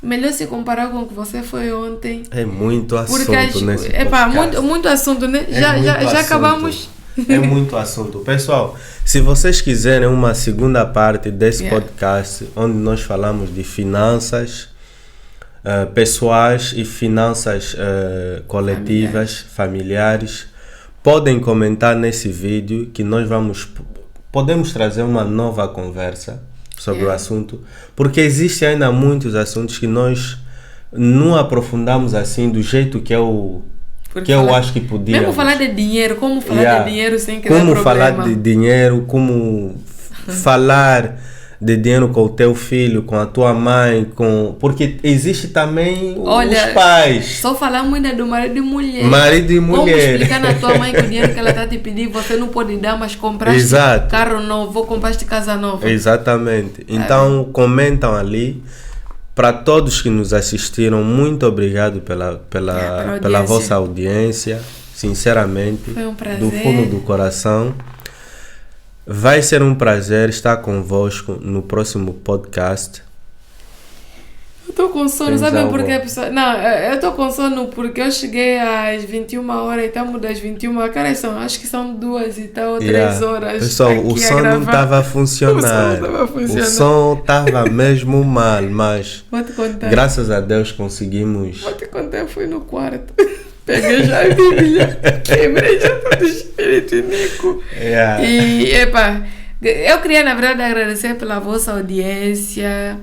melhor se comparar com o que você foi ontem. É muito assunto nesse podcast. Muito assunto, né? Já acabamos. É muito assunto. Pessoal, se vocês quiserem uma segunda parte desse podcast, onde nós falamos de finanças pessoais e finanças coletivas, familiares, podem comentar nesse vídeo que nós podemos trazer uma nova conversa sobre o assunto, porque existem ainda muitos assuntos que nós não aprofundamos assim do jeito que eu acho que podíamos. Mesmo falar de dinheiro, como falar de dinheiro sem criar como problema. Falar de dinheiro, como falar de dinheiro com o teu filho, com a tua mãe, porque existe também os pais. Só falamos ainda do marido e mulher. Marido e mulher. Como explicar na tua mãe que o dinheiro que ela está te pedindo você não pode dar, mas compraste carro novo, compraste casa nova. Exatamente. Então comentam ali. Para todos que nos assistiram, muito obrigado pela vossa audiência. Sinceramente, foi um prazer. Do fundo do coração. Vai ser um prazer estar convosco no próximo podcast. Eu estou com sono, sabe por que a pessoa... Não, eu estou com sono porque eu cheguei às 21 horas e estamos das 21. Que horas são? Acho que são 2 e tal, 3 horas. Pessoal, o som não estava a funcionar. O som estava mesmo mal, mas vou te contar. Graças a Deus conseguimos. Vou te contar, eu fui no quarto. Peguei já a Bíblia, quebrei já todo o espírito Nico. E, eu queria, na verdade, agradecer pela vossa audiência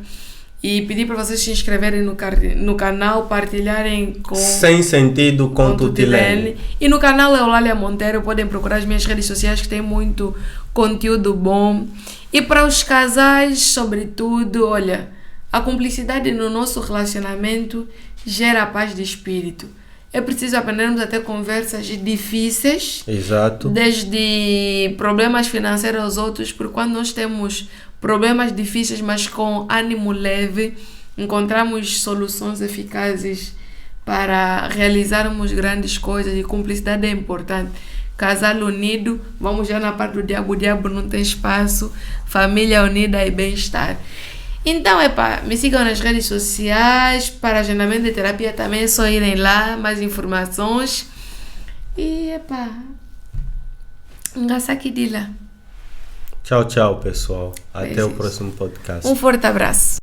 e pedir para vocês se inscreverem no canal, partilharem com... Sem Sentido com Tutilene. E no canal Eulália Monteiro, podem procurar as minhas redes sociais que tem muito conteúdo bom. E para os casais, sobretudo, olha, a cumplicidade no nosso relacionamento gera paz de espírito. É preciso aprendermos a ter conversas difíceis. Exato. Desde problemas financeiros aos outros, porque quando nós temos problemas difíceis, mas com ânimo leve, encontramos soluções eficazes para realizarmos grandes coisas, e cumplicidade é importante. Casal unido, vamos já na parte do diabo, o diabo não tem espaço, família unida e bem-estar. Então, me sigam nas redes sociais. Para agendamento de terapia também é só irem lá, mais informações. E, Tchau, tchau, pessoal. Até o próximo podcast. Um forte abraço.